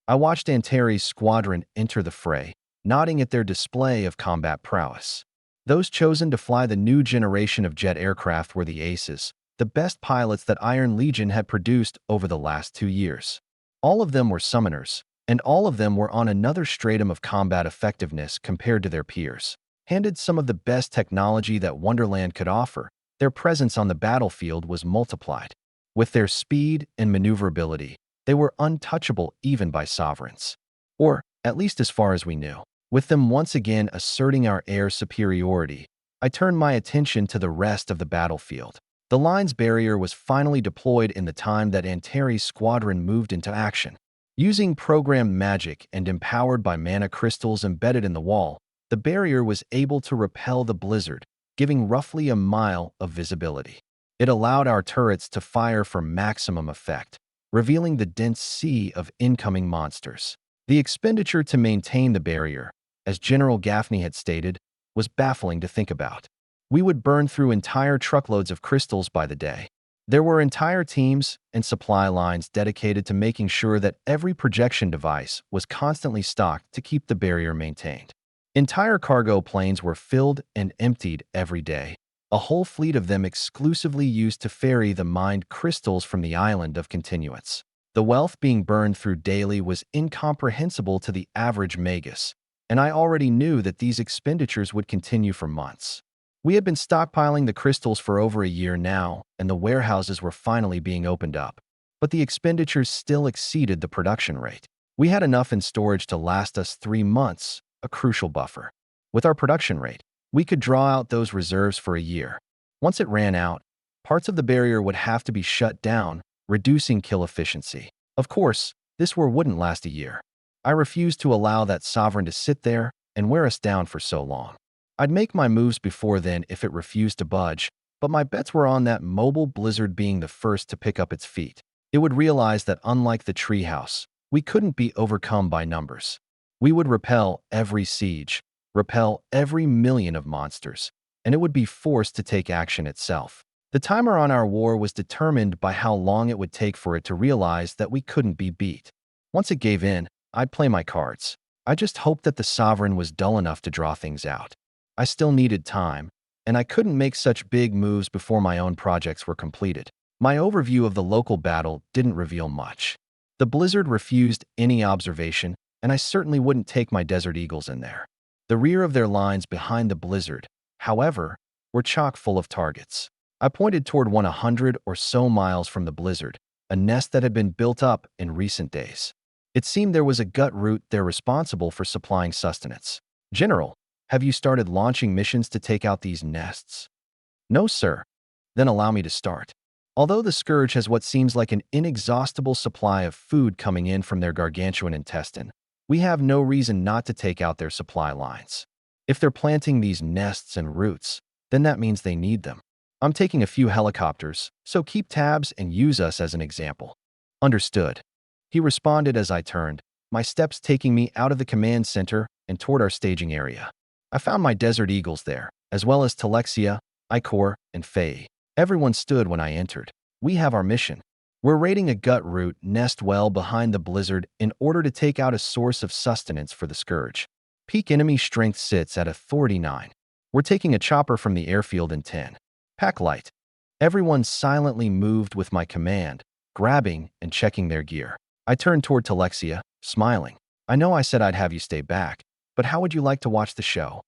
I watched Antares Squadron enter the fray, nodding at their display of combat prowess. Those chosen to fly the new generation of jet aircraft were the aces, the best pilots that Iron Legion had produced over the last 2 years. All of them were summoners, and all of them were on another stratum of combat effectiveness compared to their peers. Handed some of the best technology that Wonderland could offer, their presence on the battlefield was multiplied. With their speed and maneuverability, they were untouchable even by sovereigns. Or, at least as far as we knew. With them once again asserting our air superiority, I turned my attention to the rest of the battlefield. The line's barrier was finally deployed in the time that Antares Squadron moved into action. Using programmed magic and empowered by mana crystals embedded in the wall, the barrier was able to repel the blizzard, giving roughly a mile of visibility. It allowed our turrets to fire for maximum effect, revealing the dense sea of incoming monsters. The expenditure to maintain the barrier, as General Gaffney had stated, was baffling to think about. We would burn through entire truckloads of crystals by the day. There were entire teams and supply lines dedicated to making sure that every projection device was constantly stocked to keep the barrier maintained. Entire cargo planes were filled and emptied every day, a whole fleet of them exclusively used to ferry the mined crystals from the island of continuance. The wealth being burned through daily was incomprehensible to the average magus, and I already knew that these expenditures would continue for months. We had been stockpiling the crystals for over a year now, and the warehouses were finally being opened up. But the expenditures still exceeded the production rate. We had enough in storage to last us 3 months, a crucial buffer. With our production rate, we could draw out those reserves for a year. Once it ran out, parts of the barrier would have to be shut down, reducing kill efficiency. Of course, this war wouldn't last a year. I refused to allow that sovereign to sit there and wear us down for so long. I'd make my moves before then if it refused to budge, but my bets were on that mobile blizzard being the first to pick up its feet. It would realize that unlike the treehouse, we couldn't be overcome by numbers. We would repel every siege, repel every million of monsters, and it would be forced to take action itself. The timer on our war was determined by how long it would take for it to realize that we couldn't be beat. Once it gave in, I'd play my cards. I just hoped that the sovereign was dull enough to draw things out. I still needed time, and I couldn't make such big moves before my own projects were completed. My overview of the local battle didn't reveal much. The blizzard refused any observation, and I certainly wouldn't take my Desert Eagles in there. The rear of their lines behind the blizzard, however, were chock full of targets. I pointed toward one 100 or so miles from the blizzard, a nest that had been built up in recent days. It seemed there was a gut root there responsible for supplying sustenance. General, have you started launching missions to take out these nests? No, sir. Then allow me to start. Although the Scourge has what seems like an inexhaustible supply of food coming in from their gargantuan intestine, we have no reason not to take out their supply lines. If they're planting these nests and roots, then that means they need them. I'm taking a few helicopters, so keep tabs and use us as an example. Understood. He responded as I turned, my steps taking me out of the command center and toward our staging area. I found my Desert Eagles there, as well as Telexia, Icor, and Faye. Everyone stood when I entered. We have our mission. We're raiding a gut root nest well behind the blizzard in order to take out a source of sustenance for the scourge. Peak enemy strength sits at Authority 9. We're taking a chopper from the airfield in 10. Pack light. Everyone silently moved with my command, grabbing and checking their gear. I turned toward Telexia, smiling. I know I said I'd have you stay back, but how would you like to watch the show?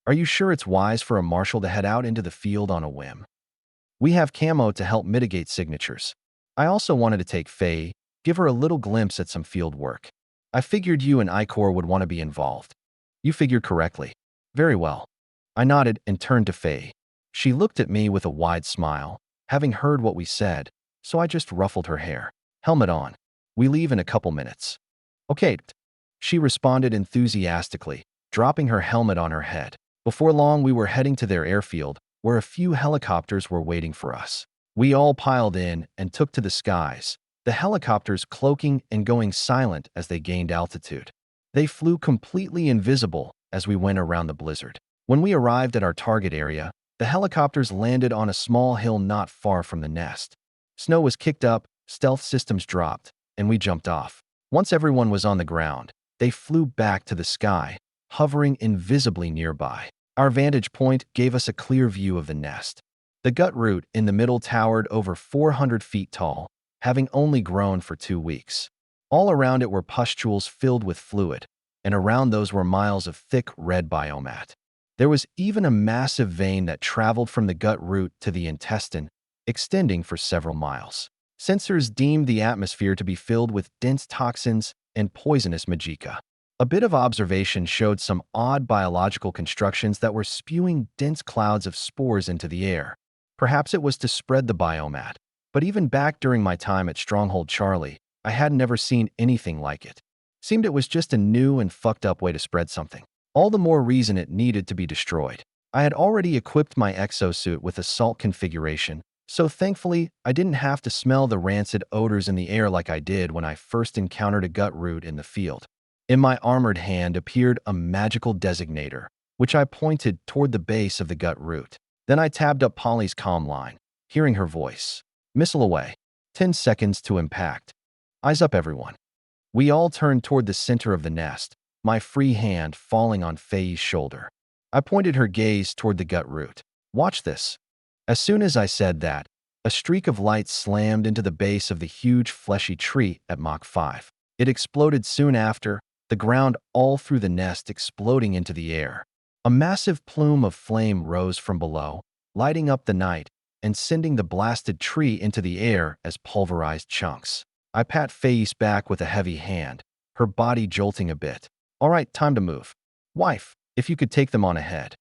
Are you sure it's wise for a marshal to head out into the field on a whim? We have camo to help mitigate signatures. I also wanted to take Faye, give her a little glimpse at some field work. I figured you and Icor would want to be involved. You figured correctly. Very well. I nodded and turned to Faye. She looked at me with a wide smile, having heard what we said, so I just ruffled her hair. Helmet on. We leave in a couple minutes. Okay. She responded enthusiastically, dropping her helmet on her head. Before long, we were heading to their airfield, where a few helicopters were waiting for us. We all piled in and took to the skies, the helicopters cloaking and going silent as they gained altitude. They flew completely invisible as we went around the blizzard. When we arrived at our target area, the helicopters landed on a small hill not far from the nest. Snow was kicked up, stealth systems dropped, and we jumped off. Once everyone was on the ground, they flew back to the sky, hovering invisibly nearby. Our vantage point gave us a clear view of the nest. The gut root in the middle towered over 400 feet tall, having only grown for 2 weeks. All around it were pustules filled with fluid, and around those were miles of thick red biomat. There was even a massive vein that traveled from the gut root to the intestine, extending for several miles. Sensors deemed the atmosphere to be filled with dense toxins and poisonous magica. A bit of observation showed some odd biological constructions that were spewing dense clouds of spores into the air. Perhaps it was to spread the biomat, but even back during my time at Stronghold Charlie, I had never seen anything like it. Seemed it was just a new and fucked up way to spread something. All the more reason it needed to be destroyed. I had already equipped my exosuit with assault configuration, so thankfully I didn't have to smell the rancid odors in the air like I did when I first encountered a gut root in the field. In my armored hand appeared a magical designator, which I pointed toward the base of the gut root. Then I tabbed up Polly's comm line, hearing her voice. Missile away. 10 seconds to impact. Eyes up, everyone. We all turned toward the center of the nest, my free hand falling on Faye's shoulder. I pointed her gaze toward the gut root. Watch this. As soon as I said that, a streak of light slammed into the base of the huge fleshy tree at Mach 5. It exploded soon after, the ground all through the nest exploding into the air. A massive plume of flame rose from below, lighting up the night and sending the blasted tree into the air as pulverized chunks. I pat Faye's back with a heavy hand, her body jolting a bit. All right, time to move. Wife, if you could take them on ahead.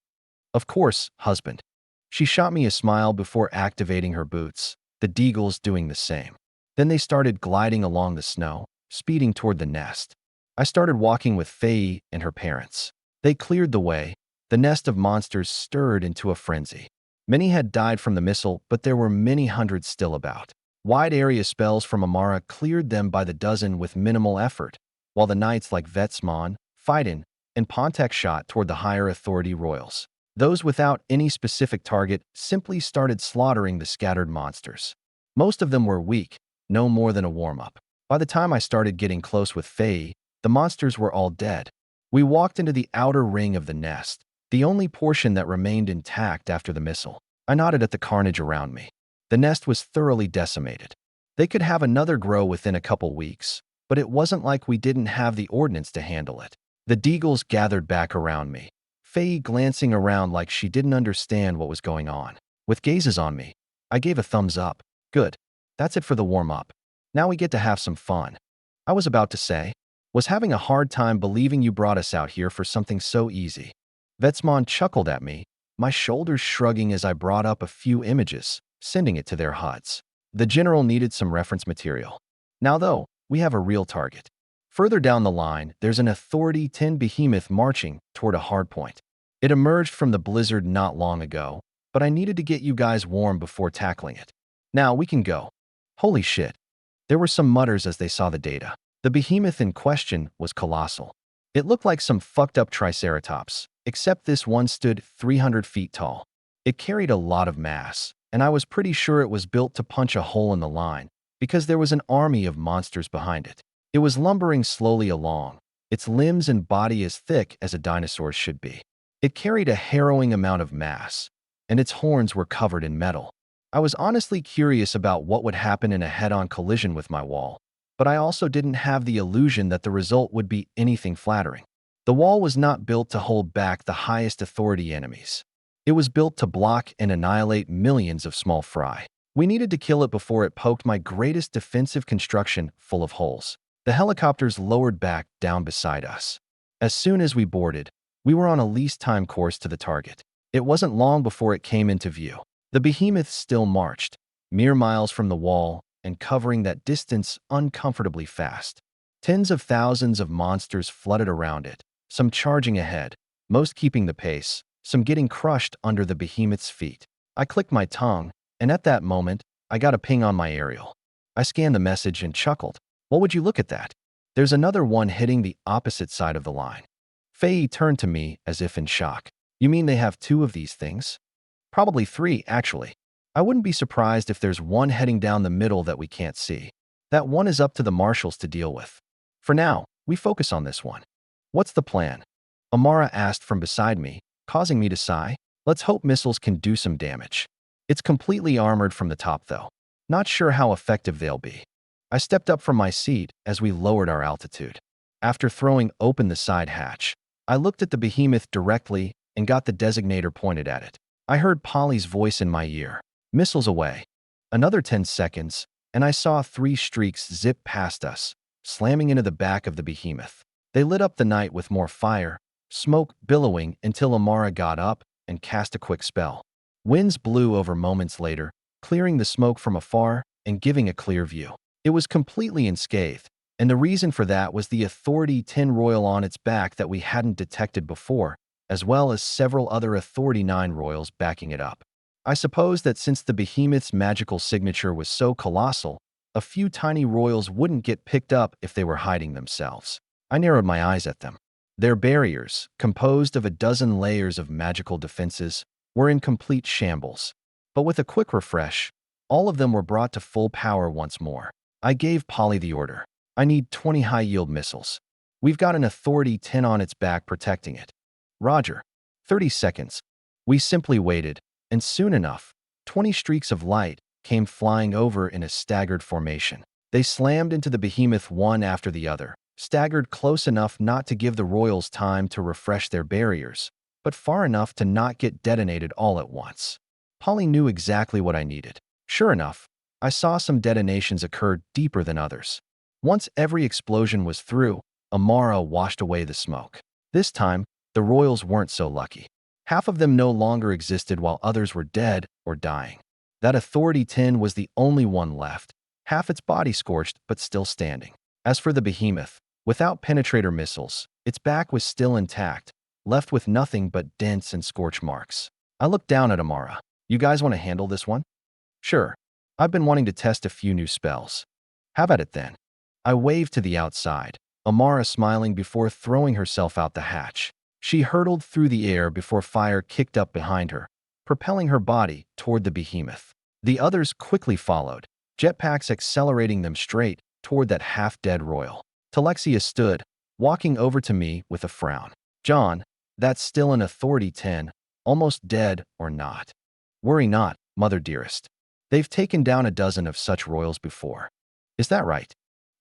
Of course, husband. She shot me a smile before activating her boots, the deagles doing the same. Then they started gliding along the snow, speeding toward the nest. I started walking with Faye and her parents. They cleared the way. The nest of monsters stirred into a frenzy. Many had died from the missile, but there were many hundreds still about. Wide area spells from Amara cleared them by the dozen with minimal effort, while the knights like Vetsmon, Phaidon, and Pontek shot toward the higher authority royals. Those without any specific target simply started slaughtering the scattered monsters. Most of them were weak, no more than a warm-up. By the time I started getting close with Faye, the monsters were all dead. We walked into the outer ring of the nest, the only portion that remained intact after the missile. I nodded at the carnage around me. The nest was thoroughly decimated. They could have another grow within a couple weeks, but it wasn't like we didn't have the ordnance to handle it. The deagles gathered back around me, Faye glancing around like she didn't understand what was going on. With gazes on me, I gave a thumbs up. Good. That's it for the warm-up. Now we get to have some fun. I was about to say, was having a hard time believing you brought us out here for something so easy. Vetsmon chuckled at me, my shoulders shrugging as I brought up a few images, sending it to their HUDs. The general needed some reference material. Now though, we have a real target. Further down the line, there's an Authority 10 behemoth marching toward a hardpoint. It emerged from the blizzard not long ago, but I needed to get you guys warm before tackling it. Now we can go. Holy shit. There were some mutters as they saw the data. The behemoth in question was colossal. It looked like some fucked up triceratops, except this one stood 300 feet tall. It carried a lot of mass, and I was pretty sure it was built to punch a hole in the line, because there was an army of monsters behind it. It was lumbering slowly along, its limbs and body as thick as a dinosaur's should be. It carried a harrowing amount of mass, and its horns were covered in metal. I was honestly curious about what would happen in a head-on collision with my wall, but I also didn't have the illusion that the result would be anything flattering. The wall was not built to hold back the highest authority enemies. It was built to block and annihilate millions of small fry. We needed to kill it before it poked my greatest defensive construction full of holes. The helicopters lowered back down beside us. As soon as we boarded, we were on a least time course to the target. It wasn't long before it came into view. The behemoth still marched, mere miles from the wall and covering that distance uncomfortably fast. Tens of thousands of monsters flooded around it, some charging ahead, most keeping the pace, some getting crushed under the behemoth's feet. I clicked my tongue, and at that moment, I got a ping on my aerial. I scanned the message and chuckled. What would you look at that? There's another one hitting the opposite side of the line. Faye turned to me as if in shock. You mean they have two of these things? Probably three, actually. I wouldn't be surprised if there's one heading down the middle that we can't see. That one is up to the marshals to deal with. For now, we focus on this one. What's the plan? Amara asked from beside me, causing me to sigh. Let's hope missiles can do some damage. It's completely armored from the top, though. Not sure how effective they'll be. I stepped up from my seat as we lowered our altitude. After throwing open the side hatch, I looked at the behemoth directly and got the designator pointed at it. I heard Polly's voice in my ear. Missiles away. Another 10 seconds, and I saw 3 streaks zip past us, slamming into the back of the behemoth. They lit up the night with more fire, smoke billowing until Amara got up and cast a quick spell. Winds blew over moments later, clearing the smoke from afar and giving a clear view. It was completely unscathed, and the reason for that was the Authority 10 Royal on its back that we hadn't detected before, as well as several other Authority 9 Royals backing it up. I suppose that since the behemoth's magical signature was so colossal, a few tiny Royals wouldn't get picked up if they were hiding themselves. I narrowed my eyes at them. Their barriers, composed of a dozen layers of magical defenses, were in complete shambles. But with a quick refresh, all of them were brought to full power once more. I gave Polly the order. I need 20 high-yield missiles. We've got an Authority 10 on its back protecting it. Roger. 30 seconds. We simply waited, and soon enough, 20 streaks of light came flying over in a staggered formation. They slammed into the behemoth one after the other, staggered close enough not to give the Royals time to refresh their barriers, but far enough to not get detonated all at once. Polly knew exactly what I needed. Sure enough, I saw some detonations occur deeper than others. Once every explosion was through, Amara washed away the smoke. This time, the Royals weren't so lucky. Half of them no longer existed while others were dead or dying. That Authority 10 was the only one left, half its body scorched but still standing. As for the behemoth, without penetrator missiles, its back was still intact, left with nothing but dents and scorch marks. I looked down at Amara. You guys want to handle this one? Sure. I've been wanting to test a few new spells. Have at it then. I waved to the outside, Amara smiling before throwing herself out the hatch. She hurtled through the air before fire kicked up behind her, propelling her body toward the behemoth. The others quickly followed, jetpacks accelerating them straight toward that half-dead Royal. Talexia stood, walking over to me with a frown. John, that's still an Authority 10, almost dead or not. Worry not, mother dearest. They've taken down a dozen of such Royals before. Is that right?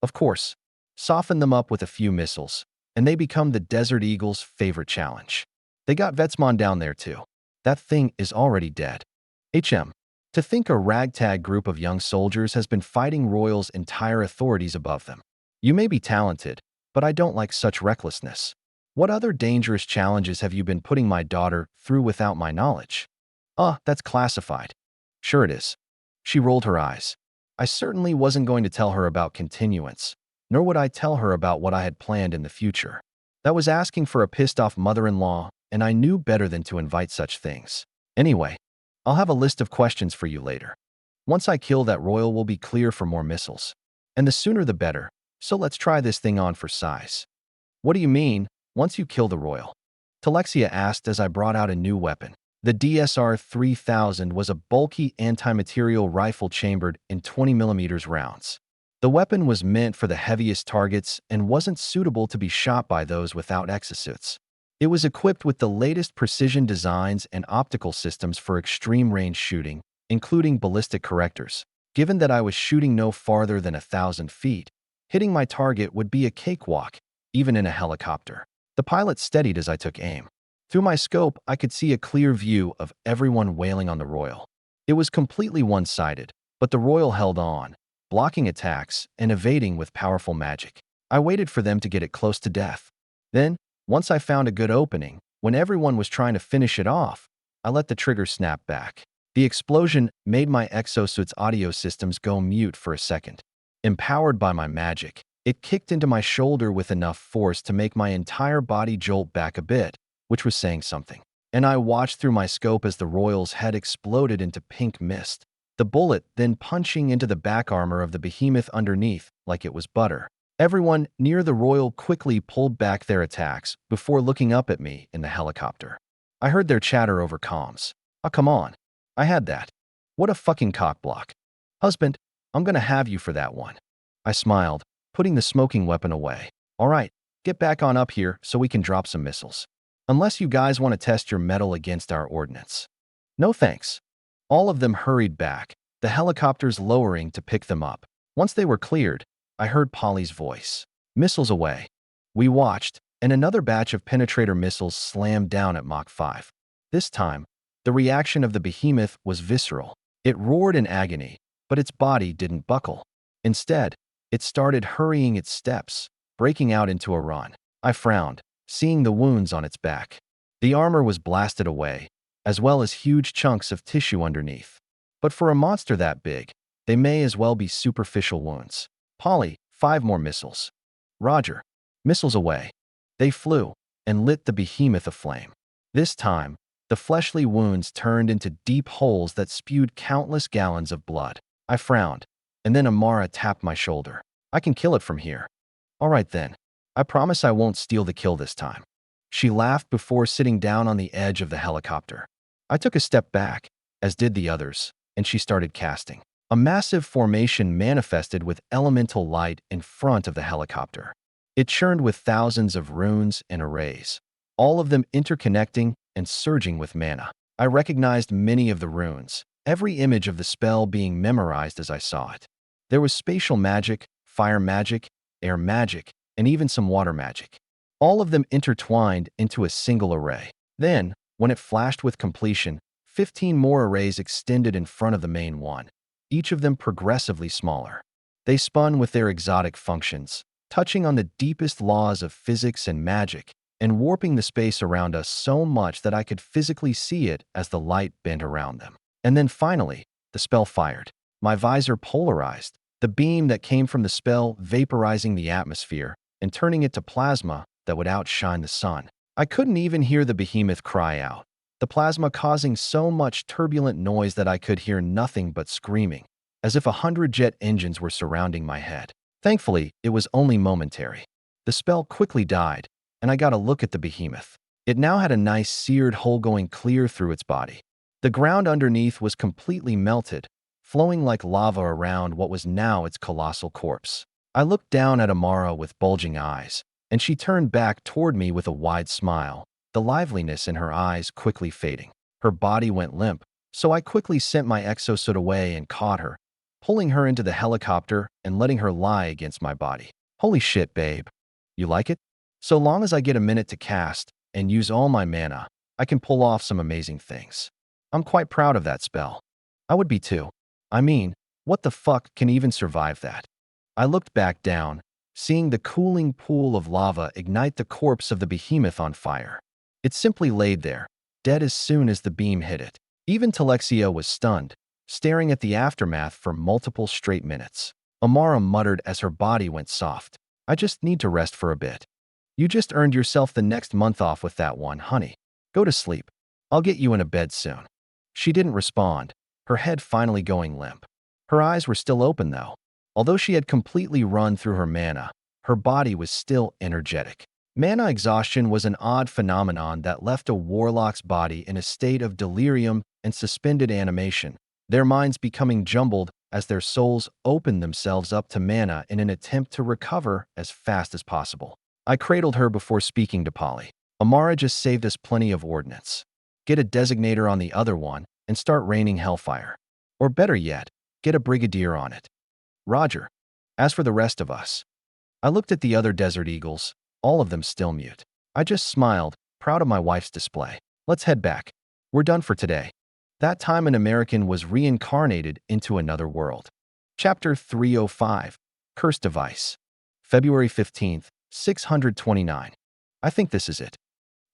Of course. Soften them up with a few missiles, and they become the Desert Eagle's favorite challenge. They got Vetsmon down there too. That thing is already dead. To think a ragtag group of young soldiers has been fighting Royals' entire authorities above them. You may be talented, but I don't like such recklessness. What other dangerous challenges have you been putting my daughter through without my knowledge? That's classified. Sure it is. She rolled her eyes. I certainly wasn't going to tell her about continuance, nor would I tell her about what I had planned in the future. That was asking for a pissed-off mother-in-law, and I knew better than to invite such things. Anyway, I'll have a list of questions for you later. Once I kill that Royal, we'll be clear for more missiles. And the sooner the better, so let's try this thing on for size. What do you mean, once you kill the Royal? Talexia asked as I brought out a new weapon. The DSR-3000 was a bulky anti-material rifle chambered in 20mm rounds. The weapon was meant for the heaviest targets and wasn't suitable to be shot by those without exosuits. It was equipped with the latest precision designs and optical systems for extreme range shooting, including ballistic correctors. Given that I was shooting no farther than 1,000 feet, hitting my target would be a cakewalk, even in a helicopter. The pilot steadied as I took aim. Through my scope, I could see a clear view of everyone wailing on the Royal. It was completely one-sided, but the Royal held on, blocking attacks and evading with powerful magic. I waited for them to get it close to death. Then, once I found a good opening, when everyone was trying to finish it off, I let the trigger snap back. The explosion made my exosuit's audio systems go mute for a second. Empowered by my magic, it kicked into my shoulder with enough force to make my entire body jolt back a bit, which was saying something. And I watched through my scope as the Royal's head exploded into pink mist, the bullet then punching into the back armor of the behemoth underneath like it was butter. Everyone near the Royal quickly pulled back their attacks before looking up at me in the helicopter. I heard their chatter over comms. "Oh, come on. I had that. What a fucking cockblock. Husband, I'm gonna have you for that one." I smiled, putting the smoking weapon away. "All right, get back on up here so we can drop some missiles. Unless you guys want to test your mettle against our ordnance." "No thanks." All of them hurried back, the helicopters lowering to pick them up. Once they were cleared, I heard Polly's voice. "Missiles away." We watched, and another batch of penetrator missiles slammed down at Mach 5. This time, the reaction of the behemoth was visceral. It roared in agony, but its body didn't buckle. Instead, it started hurrying its steps, breaking out into a run. I frowned, seeing the wounds on its back. The armor was blasted away, as well as huge chunks of tissue underneath. But for a monster that big, they may as well be superficial wounds. "Polly, 5 more missiles." "Roger." Missiles away. They flew and lit the behemoth aflame. This time, the fleshly wounds turned into deep holes that spewed countless gallons of blood. I frowned, and then Amara tapped my shoulder. "I can kill it from here." "All right then. I promise I won't steal the kill this time." She laughed before sitting down on the edge of the helicopter. I took a step back, as did the others, and she started casting. A massive formation manifested with elemental light in front of the helicopter. It churned with thousands of runes and arrays, all of them interconnecting and surging with mana. I recognized many of the runes, every image of the spell being memorized as I saw it. There was spatial magic, fire magic, air magic, and even some water magic. All of them intertwined into a single array. Then, when it flashed with completion, 15 more arrays extended in front of the main one, each of them progressively smaller. They spun with their exotic functions, touching on the deepest laws of physics and magic, and warping the space around us so much that I could physically see it as the light bent around them. And then finally, the spell fired. My visor polarized, the beam that came from the spell vaporizing the atmosphere and turning it to plasma that would outshine the sun. I couldn't even hear the behemoth cry out, the plasma causing so much turbulent noise that I could hear nothing but screaming, as if 100 jet engines were surrounding my head. Thankfully, it was only momentary. The spell quickly died, and I got a look at the behemoth. It now had a nice seared hole going clear through its body. The ground underneath was completely melted, flowing like lava around what was now its colossal corpse. I looked down at Amara with bulging eyes, and she turned back toward me with a wide smile, the liveliness in her eyes quickly fading. Her body went limp, so I quickly sent my exosuit away and caught her, pulling her into the helicopter and letting her lie against my body. "Holy shit, babe. You like it? So long as I get a minute to cast and use all my mana, I can pull off some amazing things. I'm quite proud of that spell." "I would be too. I mean, what the fuck can even survive that?" I looked back down, seeing the cooling pool of lava ignite the corpse of the behemoth on fire. It simply laid there, dead as soon as the beam hit it. Even Talexia was stunned, staring at the aftermath for multiple straight minutes. Amara muttered as her body went soft. "I just need to rest for a bit." "You just earned yourself the next month off with that one, honey. Go to sleep. I'll get you in a bed soon." She didn't respond, her head finally going limp. Her eyes were still open, though. Although she had completely run through her mana, her body was still energetic. Mana exhaustion was an odd phenomenon that left a warlock's body in a state of delirium and suspended animation, their minds becoming jumbled as their souls opened themselves up to mana in an attempt to recover as fast as possible. I cradled her before speaking to Polly. Amara just saved us plenty of ordnance. Get a designator on the other one and start raining hellfire. Or better yet, get a brigadier on it. Roger. As for the rest of us, I looked at the other Desert Eagles, all of them still mute. I just smiled, proud of my wife's display. Let's head back. We're done for today. That time an American was reincarnated into another world. Chapter 305, Cursed Device. February 15th, 629. I think this is it.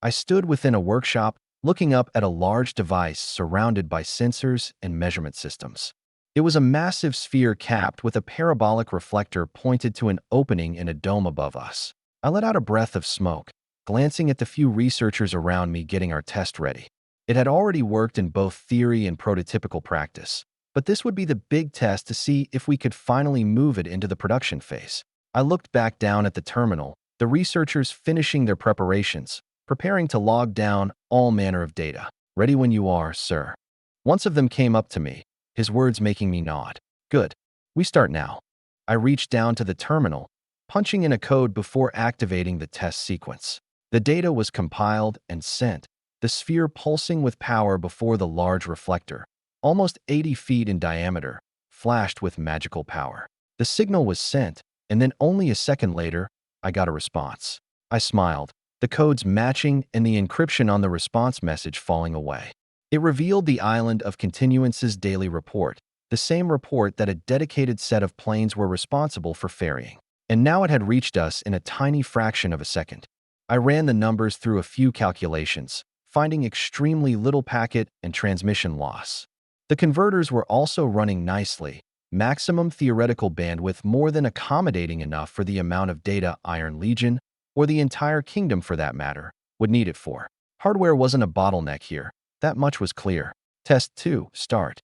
I stood within a workshop, looking up at a large device surrounded by sensors and measurement systems. It was a massive sphere capped with a parabolic reflector pointed to an opening in a dome above us. I let out a breath of smoke, glancing at the few researchers around me getting our test ready. It had already worked in both theory and prototypical practice, but this would be the big test to see if we could finally move it into the production phase. I looked back down at the terminal, the researchers finishing their preparations, preparing to log down all manner of data. Ready when you are, sir. One of them came up to me, his words making me nod. Good. We start now. I reached down to the terminal, punching in a code before activating the test sequence. The data was compiled and sent, the sphere pulsing with power before the large reflector, almost 80 feet in diameter, flashed with magical power. The signal was sent, and then only a second later, I got a response. I smiled, the codes matching and the encryption on the response message falling away. It revealed the Island of Continuance's daily report, the same report that a dedicated set of planes were responsible for ferrying. And now it had reached us in a tiny fraction of a second. I ran the numbers through a few calculations, finding extremely little packet and transmission loss. The converters were also running nicely, maximum theoretical bandwidth more than accommodating enough for the amount of data Iron Legion, or the entire kingdom for that matter, would need it for. Hardware wasn't a bottleneck here. That much was clear. Test 2, start.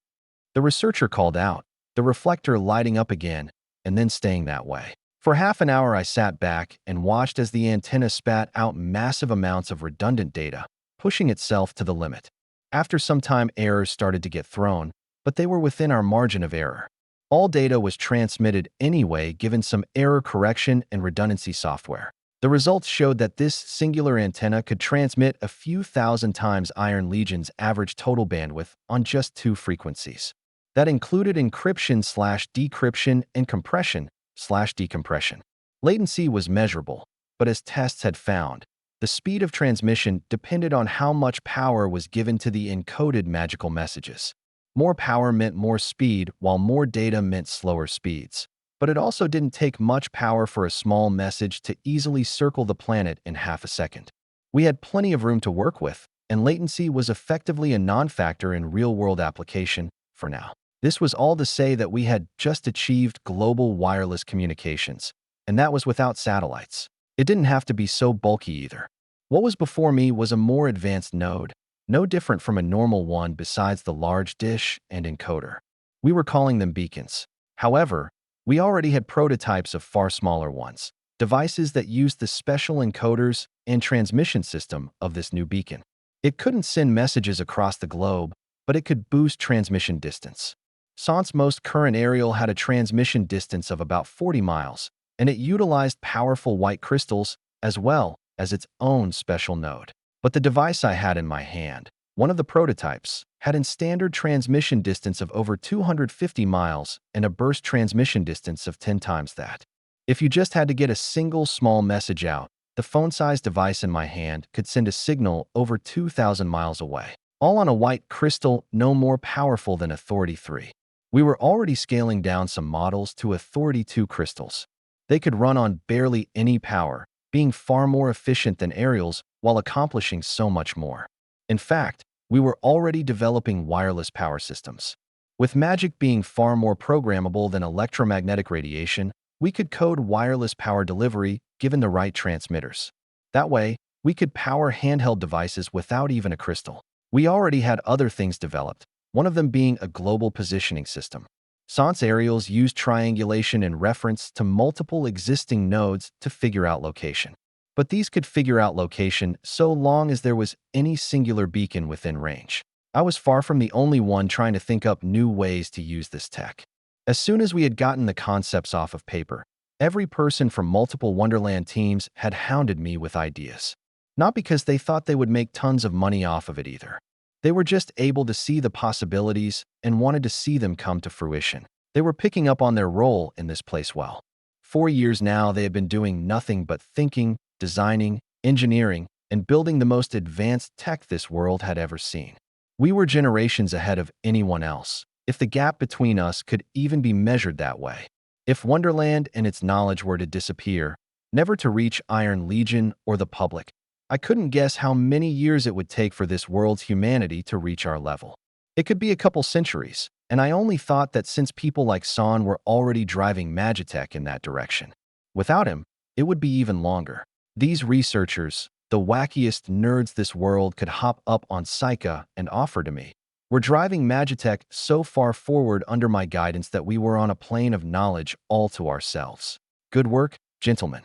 The researcher called out, the reflector lighting up again, and then staying that way. For half an hour I sat back and watched as the antenna spat out massive amounts of redundant data, pushing itself to the limit. After some time errors started to get thrown, but they were within our margin of error. All data was transmitted anyway given some error correction and redundancy software. The results showed that this singular antenna could transmit a few thousand times Iron Legion's average total bandwidth on just 2 frequencies. That included encryption/decryption and compression/decompression. Latency was measurable, but as tests had found, the speed of transmission depended on how much power was given to the encoded magical messages. More power meant more speed, while more data meant slower speeds. But it also didn't take much power for a small message to easily circle the planet in half a second. We had plenty of room to work with, and latency was effectively a non-factor in real-world application for now. This was all to say that we had just achieved global wireless communications, and that was without satellites. It didn't have to be so bulky either. What was before me was a more advanced node, no different from a normal one besides the large dish and encoder. We were calling them beacons. However, we already had prototypes of far smaller ones, devices that used the special encoders and transmission system of this new beacon. It couldn't send messages across the globe, but it could boost transmission distance. San's most current aerial had a transmission distance of about 40 miles, and it utilized powerful white crystals as well as its own special node. But the device I had in my hand, one of the prototypes, had a standard transmission distance of over 250 miles and a burst transmission distance of 10 times that. If you just had to get a single small message out, the phone-sized device in my hand could send a signal over 2,000 miles away, all on a white crystal no more powerful than Authority 3. We were already scaling down some models to Authority 2 crystals. They could run on barely any power, being far more efficient than aerials while accomplishing so much more. In fact, we were already developing wireless power systems. With magic being far more programmable than electromagnetic radiation, we could code wireless power delivery given the right transmitters. That way, we could power handheld devices without even a crystal. We already had other things developed, one of them being a global positioning system. San's aerials used triangulation in reference to multiple existing nodes to figure out location. but these could figure out location so long as there was any singular beacon within range. I was far from the only one trying to think up new ways to use this tech. As soon as we had gotten the concepts off of paper, every person from multiple Wonderland teams had hounded me with ideas. Not because they thought they would make tons of money off of it either. They were just able to see the possibilities and wanted to see them come to fruition. They were picking up on their role in this place well. 4 years now, they had been doing nothing but thinking, designing, engineering, and building the most advanced tech this world had ever seen. We were generations ahead of anyone else, if the gap between us could even be measured that way. If Wonderland and its knowledge were to disappear, never to reach Iron Legion or the public, I couldn't guess how many years it would take for this world's humanity to reach our level. It could be a couple centuries, and I only thought that since people like San were already driving Magitech in that direction. Without him, it would be even longer. These researchers, the wackiest nerds this world could hop up on Isekai and offer to me, were driving Magitech so far forward under my guidance that we were on a plane of knowledge all to ourselves. Good work, gentlemen.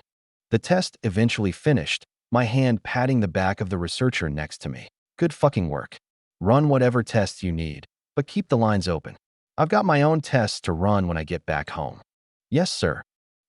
The test eventually finished, my hand patting the back of the researcher next to me. Good fucking work. Run whatever tests you need, but keep the lines open. I've got my own tests to run when I get back home. Yes, sir.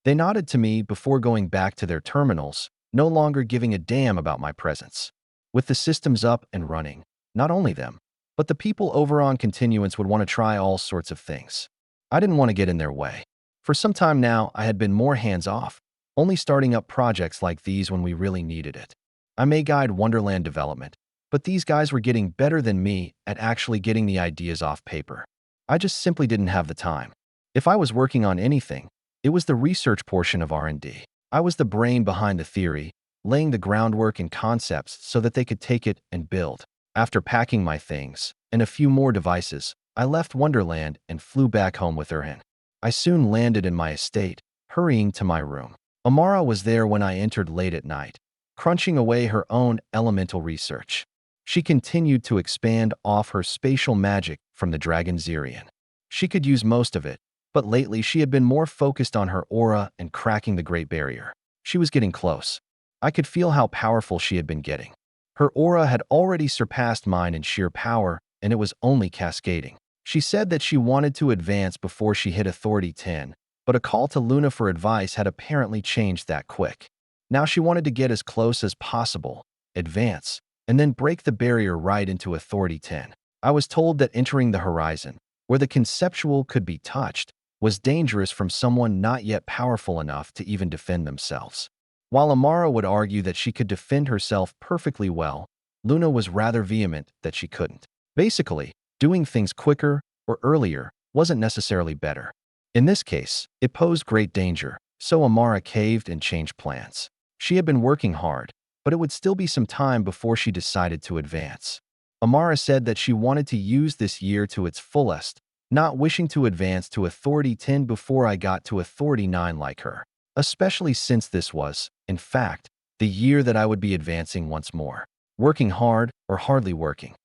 They nodded to me before going back to their terminals, no longer giving a damn about my presence. With the systems up and running, not only them, but the people over on Continuance would want to try all sorts of things. I didn't want to get in their way. For some time now, I had been more hands-off, only starting up projects like these when we really needed it. I may guide Wonderland development, but these guys were getting better than me at actually getting the ideas off paper. I just simply didn't have the time. If I was working on anything, it was the research portion of R&D. I was the brain behind the theory, laying the groundwork and concepts so that they could take it and build. After packing my things and a few more devices, I left Wonderland and flew back home with Erhan. I soon landed in my estate, hurrying to my room. Amara was there when I entered late at night, crunching away her own elemental research. She continued to expand off her spatial magic from the Dragon Zirian. She could use most of it, but lately she had been more focused on her aura and cracking the Great Barrier. She was getting close. I could feel how powerful she had been getting. Her aura had already surpassed mine in sheer power, and it was only cascading. She said that she wanted to advance before she hit Authority 10, but a call to Luna for advice had apparently changed that quick. Now she wanted to get as close as possible, advance, and then break the barrier right into Authority 10. I was told that entering the horizon, where the conceptual could be touched, was dangerous from someone not yet powerful enough to even defend themselves. While Amara would argue that she could defend herself perfectly well, Luna was rather vehement that she couldn't. Basically, doing things quicker or earlier wasn't necessarily better. In this case, it posed great danger, so Amara caved and changed plans. She had been working hard, but it would still be some time before she decided to advance. Amara said that she wanted to use this year to its fullest, not wishing to advance to Authority 10 before I got to Authority 9 like her. Especially since this was, in fact, the year that I would be advancing once more. Working hard or hardly working.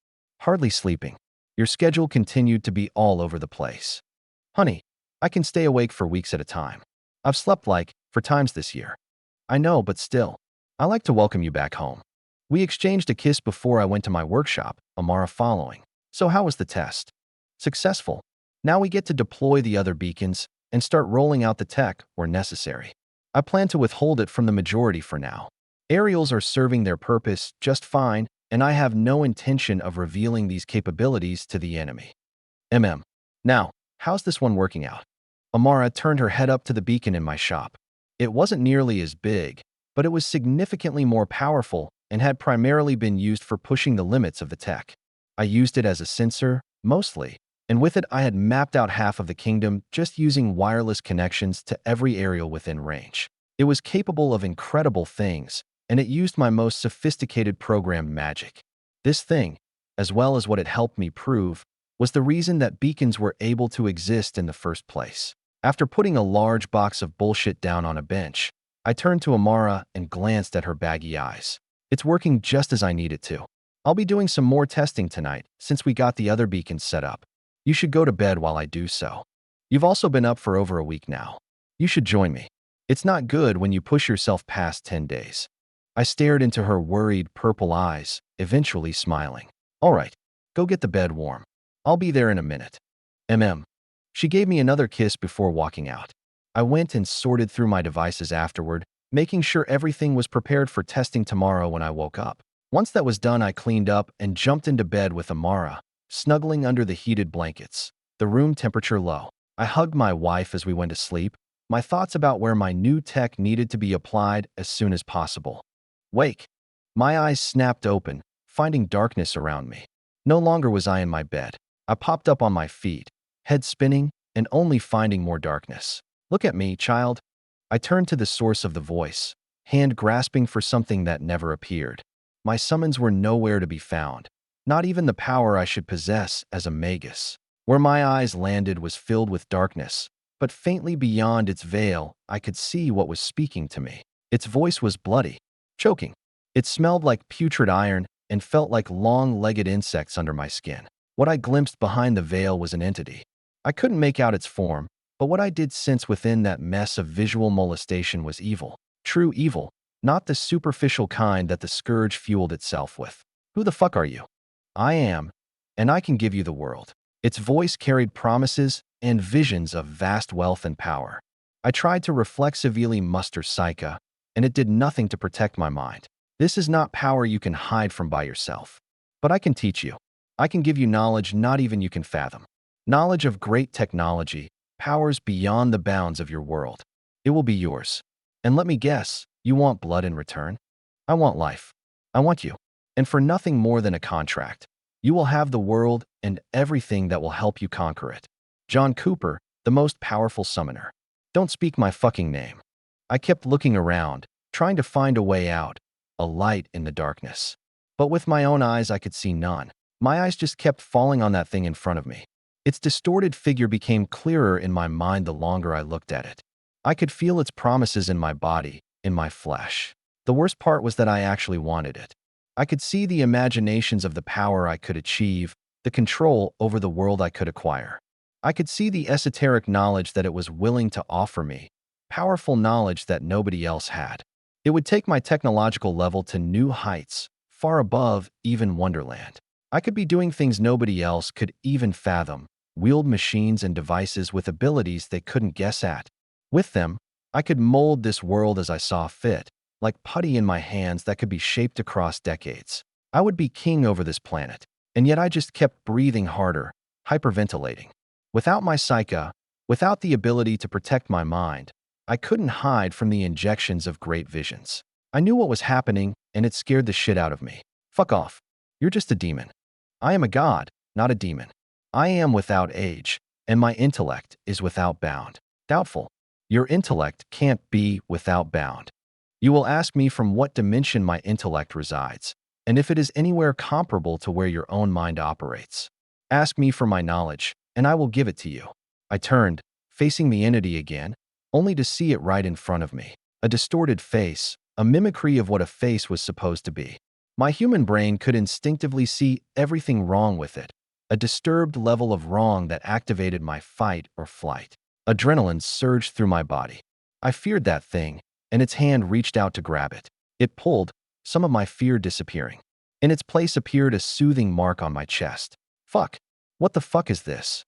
Hardly sleeping. Your schedule continued to be all over the place. Honey, I can stay awake for weeks at a time. I've slept like 4 times this year. I know, but still. I like to welcome you back home. We exchanged a kiss before I went to my workshop, Amara following. So how was the test? Successful. Now we get to deploy the other beacons and start rolling out the tech where necessary. I plan to withhold it from the majority for now. Aerials are serving their purpose just fine, and I have no intention of revealing these capabilities to the enemy. Now, how's this one working out? Amara turned her head up to the beacon in my shop. It wasn't nearly as big, but it was significantly more powerful and had primarily been used for pushing the limits of the tech. I used it as a sensor, mostly, and with it I had mapped out half of the kingdom just using wireless connections to every aerial within range. It was capable of incredible things, and it used my most sophisticated programmed magic. This thing, as well as what it helped me prove, was the reason that beacons were able to exist in the first place. After putting a large box of bullshit down on a bench, I turned to Amara and glanced at her baggy eyes. It's working just as I need it to. I'll be doing some more testing tonight since we got the other beacons set up. You should go to bed while I do so. You've also been up for over a week now. You should join me. It's not good when you push yourself past 10 days. I stared into her worried purple eyes, eventually smiling. All right, go get the bed warm. I'll be there in a minute. Mm. She gave me another kiss before walking out. I went and sorted through my devices afterward, making sure everything was prepared for testing tomorrow when I woke up. Once that was done, I cleaned up and jumped into bed with Amara, snuggling under the heated blankets, the room temperature low. I hugged my wife as we went to sleep, my thoughts about where my new tech needed to be applied as soon as possible. Wake. My eyes snapped open, finding darkness around me. No longer was I in my bed. I popped up on my feet, head spinning, and only finding more darkness. Look at me, child. I turned to the source of the voice, hand grasping for something that never appeared. My summons were nowhere to be found, not even the power I should possess as a magus. Where my eyes landed was filled with darkness, but faintly beyond its veil, I could see what was speaking to me. Its voice was bloody, choking. It smelled like putrid iron and felt like long-legged insects under my skin. What I glimpsed behind the veil was an entity. I couldn't make out its form, but what I did sense within that mess of visual molestation was evil. True evil, not the superficial kind that the scourge fueled itself with. Who the fuck are you? I am, and I can give you the world. Its voice carried promises and visions of vast wealth and power. I tried to reflexively muster Psyche, and it did nothing to protect my mind. This is not power you can hide from by yourself. But I can teach you. I can give you knowledge not even you can fathom. Knowledge of great technology, powers beyond the bounds of your world. It will be yours. And let me guess, you want blood in return? I want life. I want you. And for nothing more than a contract. You will have the world and everything that will help you conquer it. John Cooper, the most powerful summoner. Don't speak my fucking name. I kept looking around, trying to find a way out, a light in the darkness. But with my own eyes, I could see none. My eyes just kept falling on that thing in front of me. Its distorted figure became clearer in my mind the longer I looked at it. I could feel its promises in my body, in my flesh. The worst part was that I actually wanted it. I could see the imaginations of the power I could achieve, the control over the world I could acquire. I could see the esoteric knowledge that it was willing to offer me, powerful knowledge that nobody else had. It would take my technological level to new heights, far above even Wonderland. I could be doing things nobody else could even fathom, wield machines and devices with abilities they couldn't guess at. With them, I could mold this world as I saw fit, like putty in my hands that could be shaped across decades. I would be king over this planet, and yet I just kept breathing harder, hyperventilating. Without my Psyche, without the ability to protect my mind, I couldn't hide from the injections of great visions. I knew what was happening, and it scared the shit out of me. Fuck off. You're just a demon. I am a god, not a demon. I am without age, and my intellect is without bound. Doubtful. Your intellect can't be without bound. You will ask me from what dimension my intellect resides, and if it is anywhere comparable to where your own mind operates. Ask me for my knowledge, and I will give it to you. I turned, facing the entity again, only to see it right in front of me. A distorted face, a mimicry of what a face was supposed to be. My human brain could instinctively see everything wrong with it, a disturbed level of wrong that activated my fight or flight. Adrenaline surged through my body. I feared that thing, and its hand reached out to grab it. It pulled, some of my fear disappearing. In its place appeared a soothing mark on my chest. Fuck. What the fuck is this?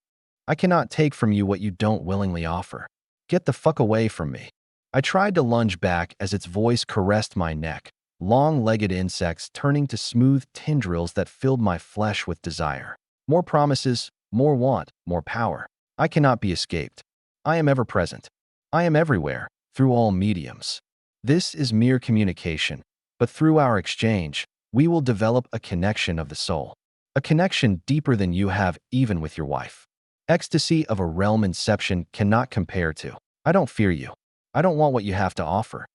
I cannot take from you what you don't willingly offer. Get the fuck away from me. I tried to lunge back as its voice caressed my neck, long-legged insects turning to smooth tendrils that filled my flesh with desire. More promises, more want, more power. I cannot be escaped. I am ever present. I am everywhere, through all mediums. This is mere communication, but through our exchange, we will develop a connection of the soul. A connection deeper than you have even with your wife. Ecstasy of a realm inception cannot compare to. I don't fear you. I don't want what you have to offer.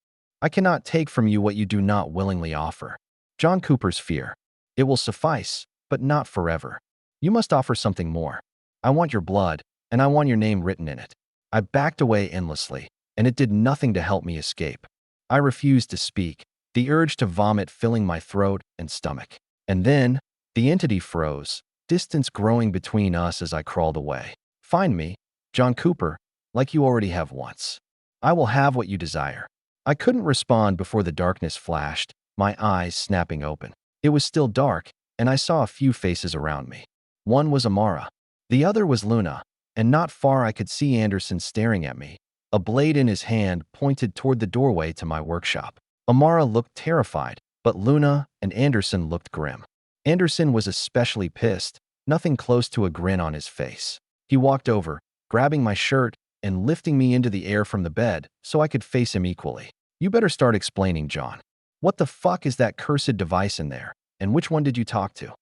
I cannot take from you what you do not willingly offer. John Cooper's fear. It will suffice, but not forever. You must offer something more. I want your blood, and I want your name written in it. I backed away endlessly, and it did nothing to help me escape. I refused to speak, the urge to vomit filling my throat and stomach. And then, the entity froze, distance growing between us as I crawled away. Find me, John Cooper, like you already have once. I will have what you desire. I couldn't respond before the darkness flashed, my eyes snapping open. It was still dark, and I saw a few faces around me. One was Amara. The other was Luna, and not far I could see Anderson staring at me, a blade in his hand pointed toward the doorway to my workshop. Amara looked terrified, but Luna and Anderson looked grim. Anderson was especially pissed, nothing close to a grin on his face. He walked over, grabbing my shirt and lifting me into the air from the bed so I could face him equally. "You better start explaining, John. What the fuck is that cursed device in there, and which one did you talk to?"